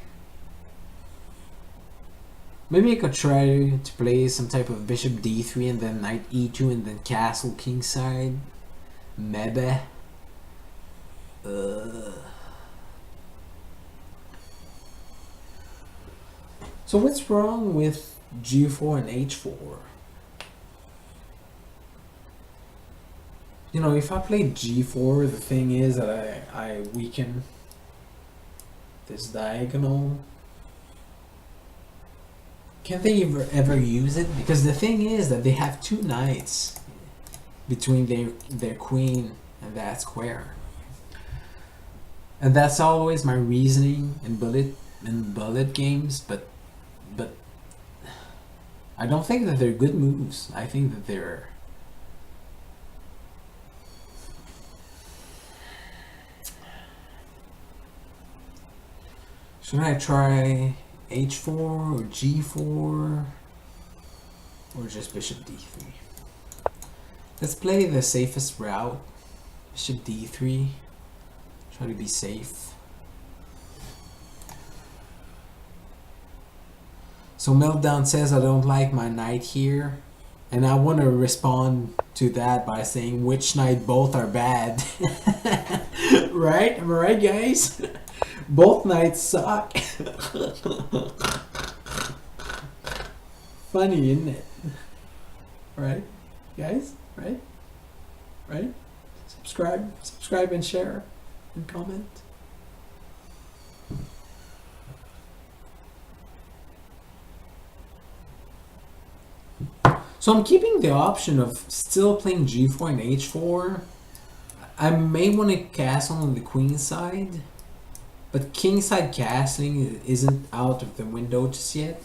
Maybe I could try to play some type of bishop D3 and then knight E2 and then castle kingside. Maybe. So what's wrong with G4 and H4? You know, if I play G4, the thing is that I weaken this diagonal. Can't they ever use it? Because the thing is that they have two knights between their queen and that square. And that's always my reasoning in bullet games, but I don't think that they're good moves. I think that they're... Should I try H4 or G4 or just bishop D3? Let's play the safest route. Bishop D3. Try to be safe. So Meltdown says I don't like my knight here. And I want to respond to that by saying which knight both are bad. Right? Am I right, guys? Both knights suck. funny, isn't it? Right, guys? Right? Right? Subscribe and share and comment. So I'm keeping the option of still playing g4 and h4. I may want to castle on the queen side, but king side castling isn't out of the window just yet.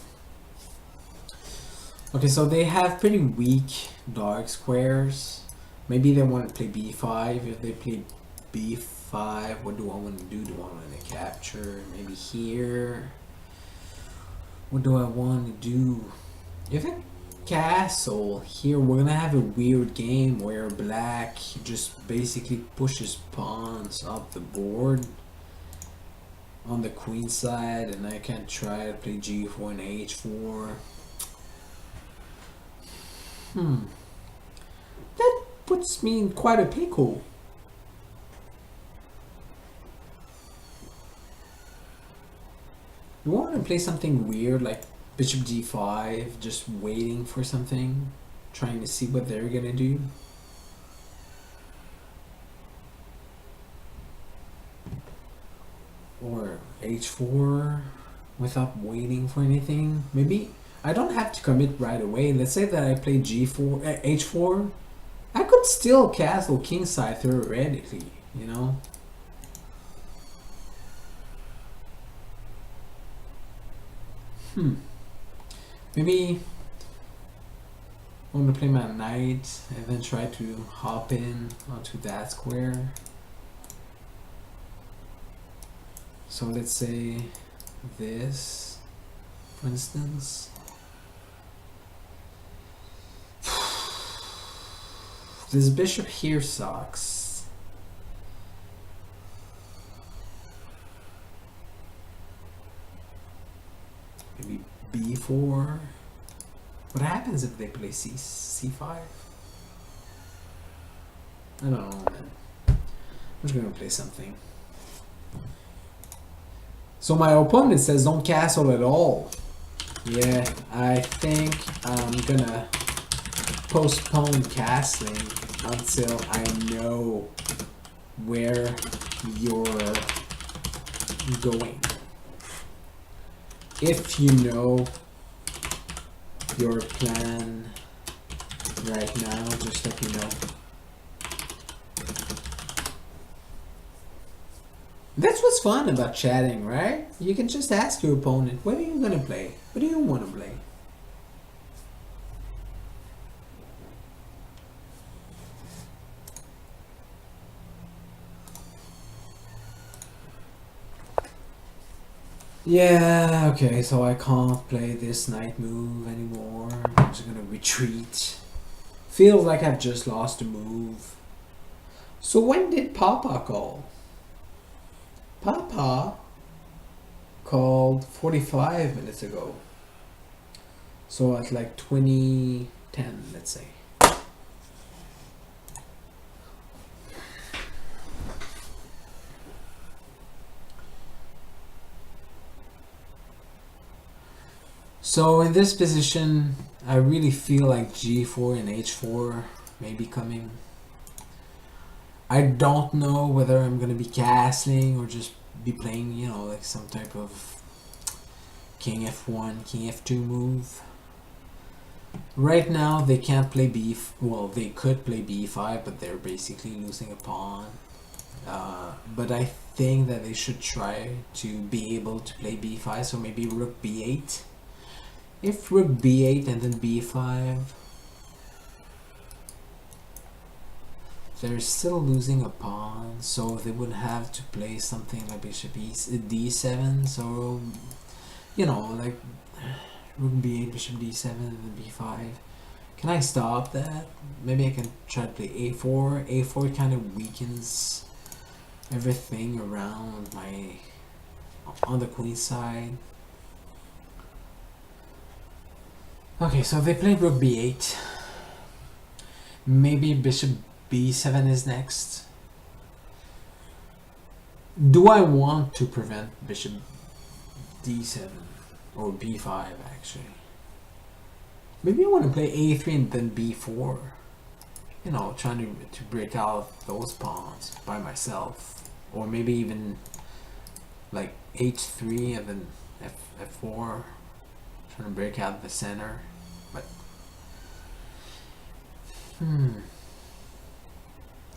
Okay, so they have pretty weak dark squares. Maybe they want to play b5. If they play b5, what do I want to do? Do I want to capture? Maybe here. What do I want to do? If I castle here, we're gonna have a weird game where black just basically pushes pawns up the board on the queen side, and I can try to play g4 and h4. That puts me in quite a pickle. Do I want to play something weird like bishop d5, just waiting for something, trying to see what they're gonna do? Or h4 without waiting for anything? Maybe I don't have to commit right away. Let's say that I play g4, h4. I could still castle kingside theoretically, you know? Maybe I want to play my knight and then try to hop in onto that square. So let's say this, for instance. This bishop here sucks. Maybe b4. What happens if they play c5? I don't know, man. I'm just gonna play something. So my opponent says don't castle at all. Yeah, I think I'm gonna postpone castling until I know where you're going. If you know your plan right now, just let me know. That's what's fun about chatting, right? You can just ask your opponent, what are you gonna play? What do you want to play? Yeah, okay, so I can't play this knight move anymore. I'm just gonna retreat. Feels like I've just lost a move. So when did Papa call? Papa called 45 minutes ago. So at like 2010, let's say. So in this position, I really feel like g4 and h4 may be coming. I don't know whether I'm going to be castling or just be playing, you know, like some type of king f1, king f2 move. Right now they can't play well, they could play b5, but they're basically losing a pawn. But I think that they should try to be able to play b5, so maybe rook b8. If rook b8 and then b5, they're still losing a pawn, so they would have to play something like bishop d7. So, you know, like rook b8, bishop d7, and then b5. Can I stop that? Maybe I can try to play a4. a4 kind of weakens everything around on the queen side. Okay, so they played rook b8. Maybe bishop b7 is next. Do I want to prevent bishop d7 or b5 actually? Maybe I want to play a3 and then b4. You know, trying to break out those pawns by myself. Or maybe even like h3 and then f4. Trying to break out the center. But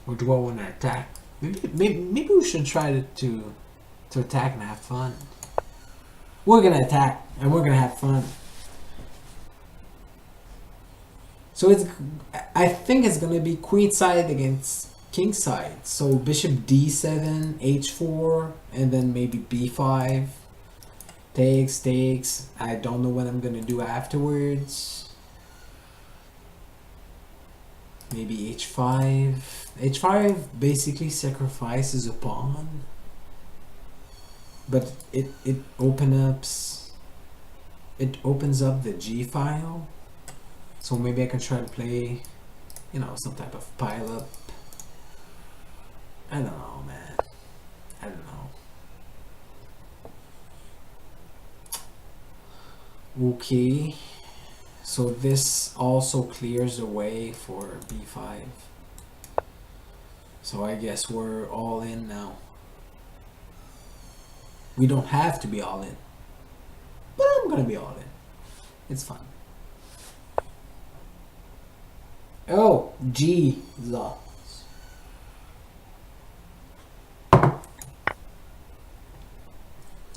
or do I want to attack? Maybe we should try to attack and have fun. We're gonna attack and we're gonna have fun. So I think it's gonna be queen side against king side. So bishop d7, h4, and then maybe b5. Takes. I don't know what I'm gonna do afterwards. Maybe h5. h5 basically sacrifices a pawn, but it opens up the g file. So maybe I can try to play, you know, some type of pile up. I don't know, man. I don't know. Okay. So this also clears the way for b5. So I guess we're all in now. We don't have to be all in, but I'm gonna be all in. It's fun. Oh, Jesus.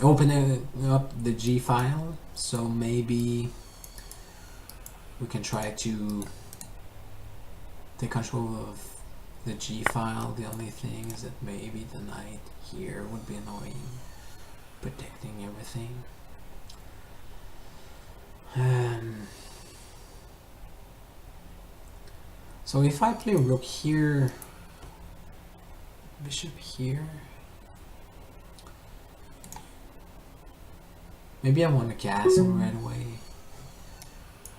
Opening up the G file, so maybe we can try to take control of the G file. The only thing is that maybe the knight here would be annoying, protecting everything. So if I play rook here, bishop here, maybe I want to castle right away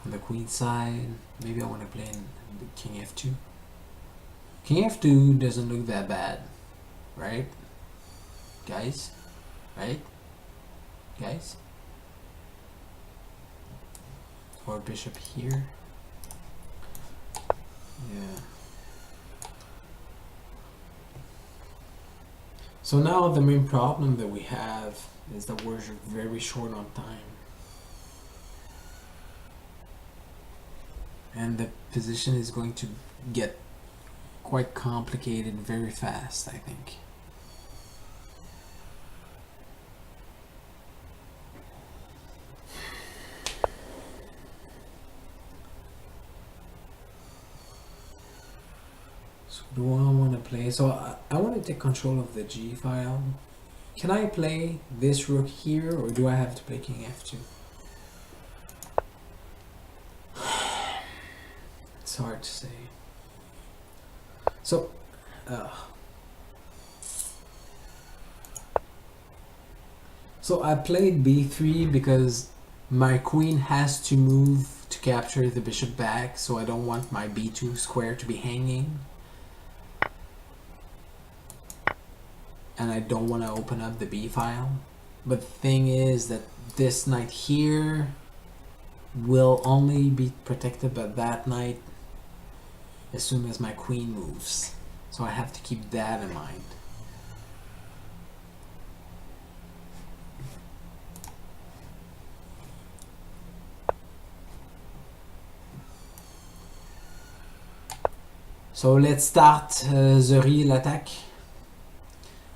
on the queen side. Maybe I want to play in king f2. King f2 doesn't look that bad, right, guys? Right, guys? Or bishop here. Yeah. So now the main problem that we have is that we're very short on time. And the position is going to get quite complicated very fast, I think. Do I want to play? So I want to take control of the G file. Can I play this rook here, or do I have to play king f2? It's hard to say. So, I played b3 because my queen has to move to capture the bishop back, so I don't want my b2 square to be hanging. And I don't want to open up the b file. But the thing is that this knight here will only be protected by that knight as soon as my queen moves. So I have to keep that in mind. So let's start the real attack.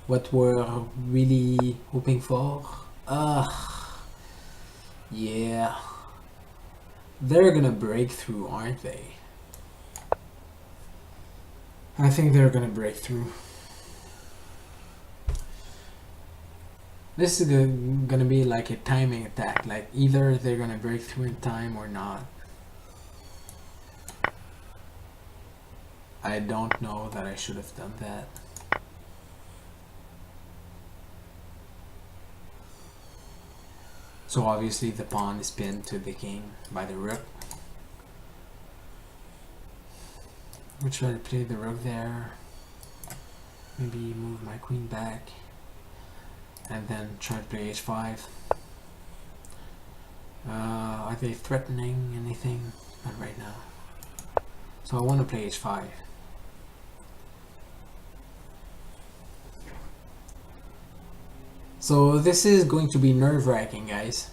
What we're really hoping for. Yeah. They're gonna break through, aren't they? I think they're gonna break through. This is gonna be like a timing attack. Like either they're gonna break through in time or not. I don't know that I should have done that. So obviously the pawn is pinned to the king by the rook. We'll try to play the rook there. Maybe move my queen back. And then try to play h5. Are they threatening anything? not right now. So I want to play h5. So this is going to be nerve-wracking, guys.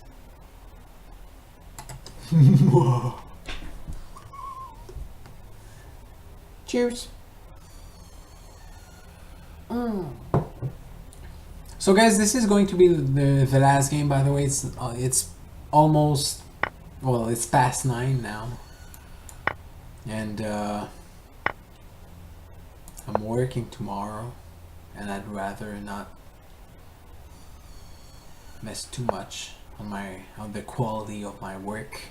Cheers. So guys, this is going to be the last game. By the way, it's almost, well, it's past 9 now, and I'm working tomorrow, and I'd rather not mess too much on the quality of my work.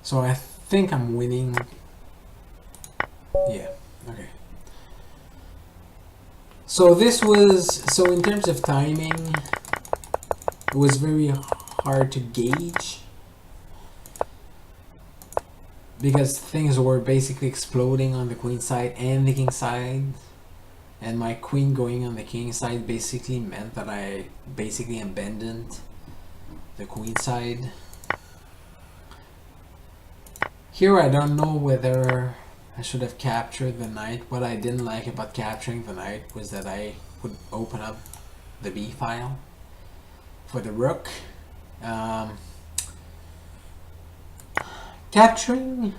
So I think I'm winning. Yeah, okay. So this was, so in terms of timing, it was very hard to gauge because things were basically exploding on the queen side and the king side, and my queen going on the king side basically meant that I basically abandoned the queen side. Here I don't know whether I should have captured the knight. What I didn't like about capturing the knight was that I would open up the b file for the rook. Capturing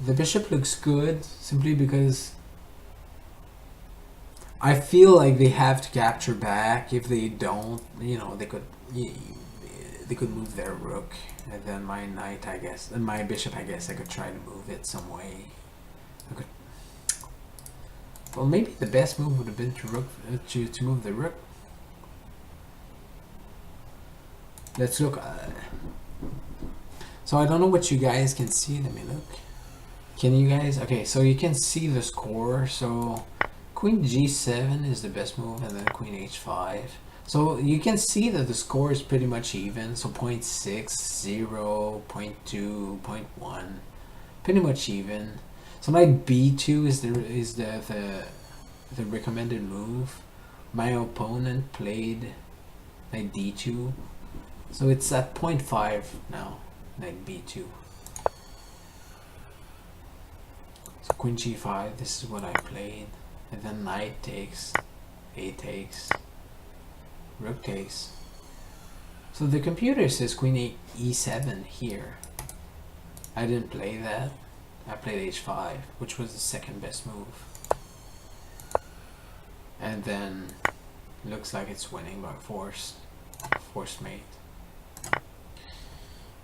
the bishop looks good simply because I feel like they have to capture back. If they don't, you know, they could move their rook, and then my knight, I guess, and my bishop, I guess I could try to move it some way. Well, maybe the best move would have been to move the rook. Let's look. So I don't know what you guys can see. Let me look. Can you guys? Okay, so you can see the score. So queen g7 is the best move, and then queen h5. So you can see that the score is pretty much even. So 0.6, 0, 0.2, 0.1, pretty much even. So knight b2 is the recommended move. My opponent played knight d2, so it's at 0.5 now. Knight b2. So queen g5. This is what I played, and then knight takes, a takes, rook takes. So the computer says queen e7 here. I didn't play that. I played h5, which was the second best move. And then looks like it's winning by forced mate.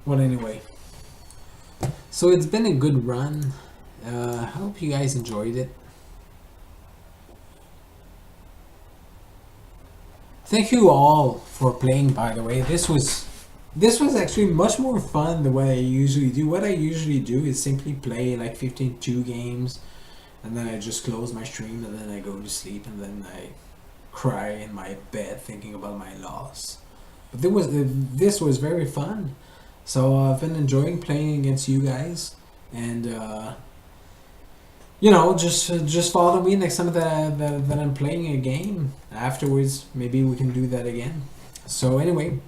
Well, anyway, so it's been a good run. I hope you guys enjoyed it. Thank you all for playing, by the way. This was actually much more fun the way I usually do. What I usually do is simply play like 15-2 games, and then I just close my stream, and then I go to sleep, and then I cry in my bed thinking about my loss. But this was very fun. So I've been enjoying playing against you guys, and you know, just follow me next time that I'm playing a game. Afterwards, maybe we can do that again. So anyway,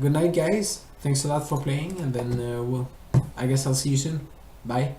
good night, guys. Thanks a lot for playing, and then I guess I'll see you soon. Bye.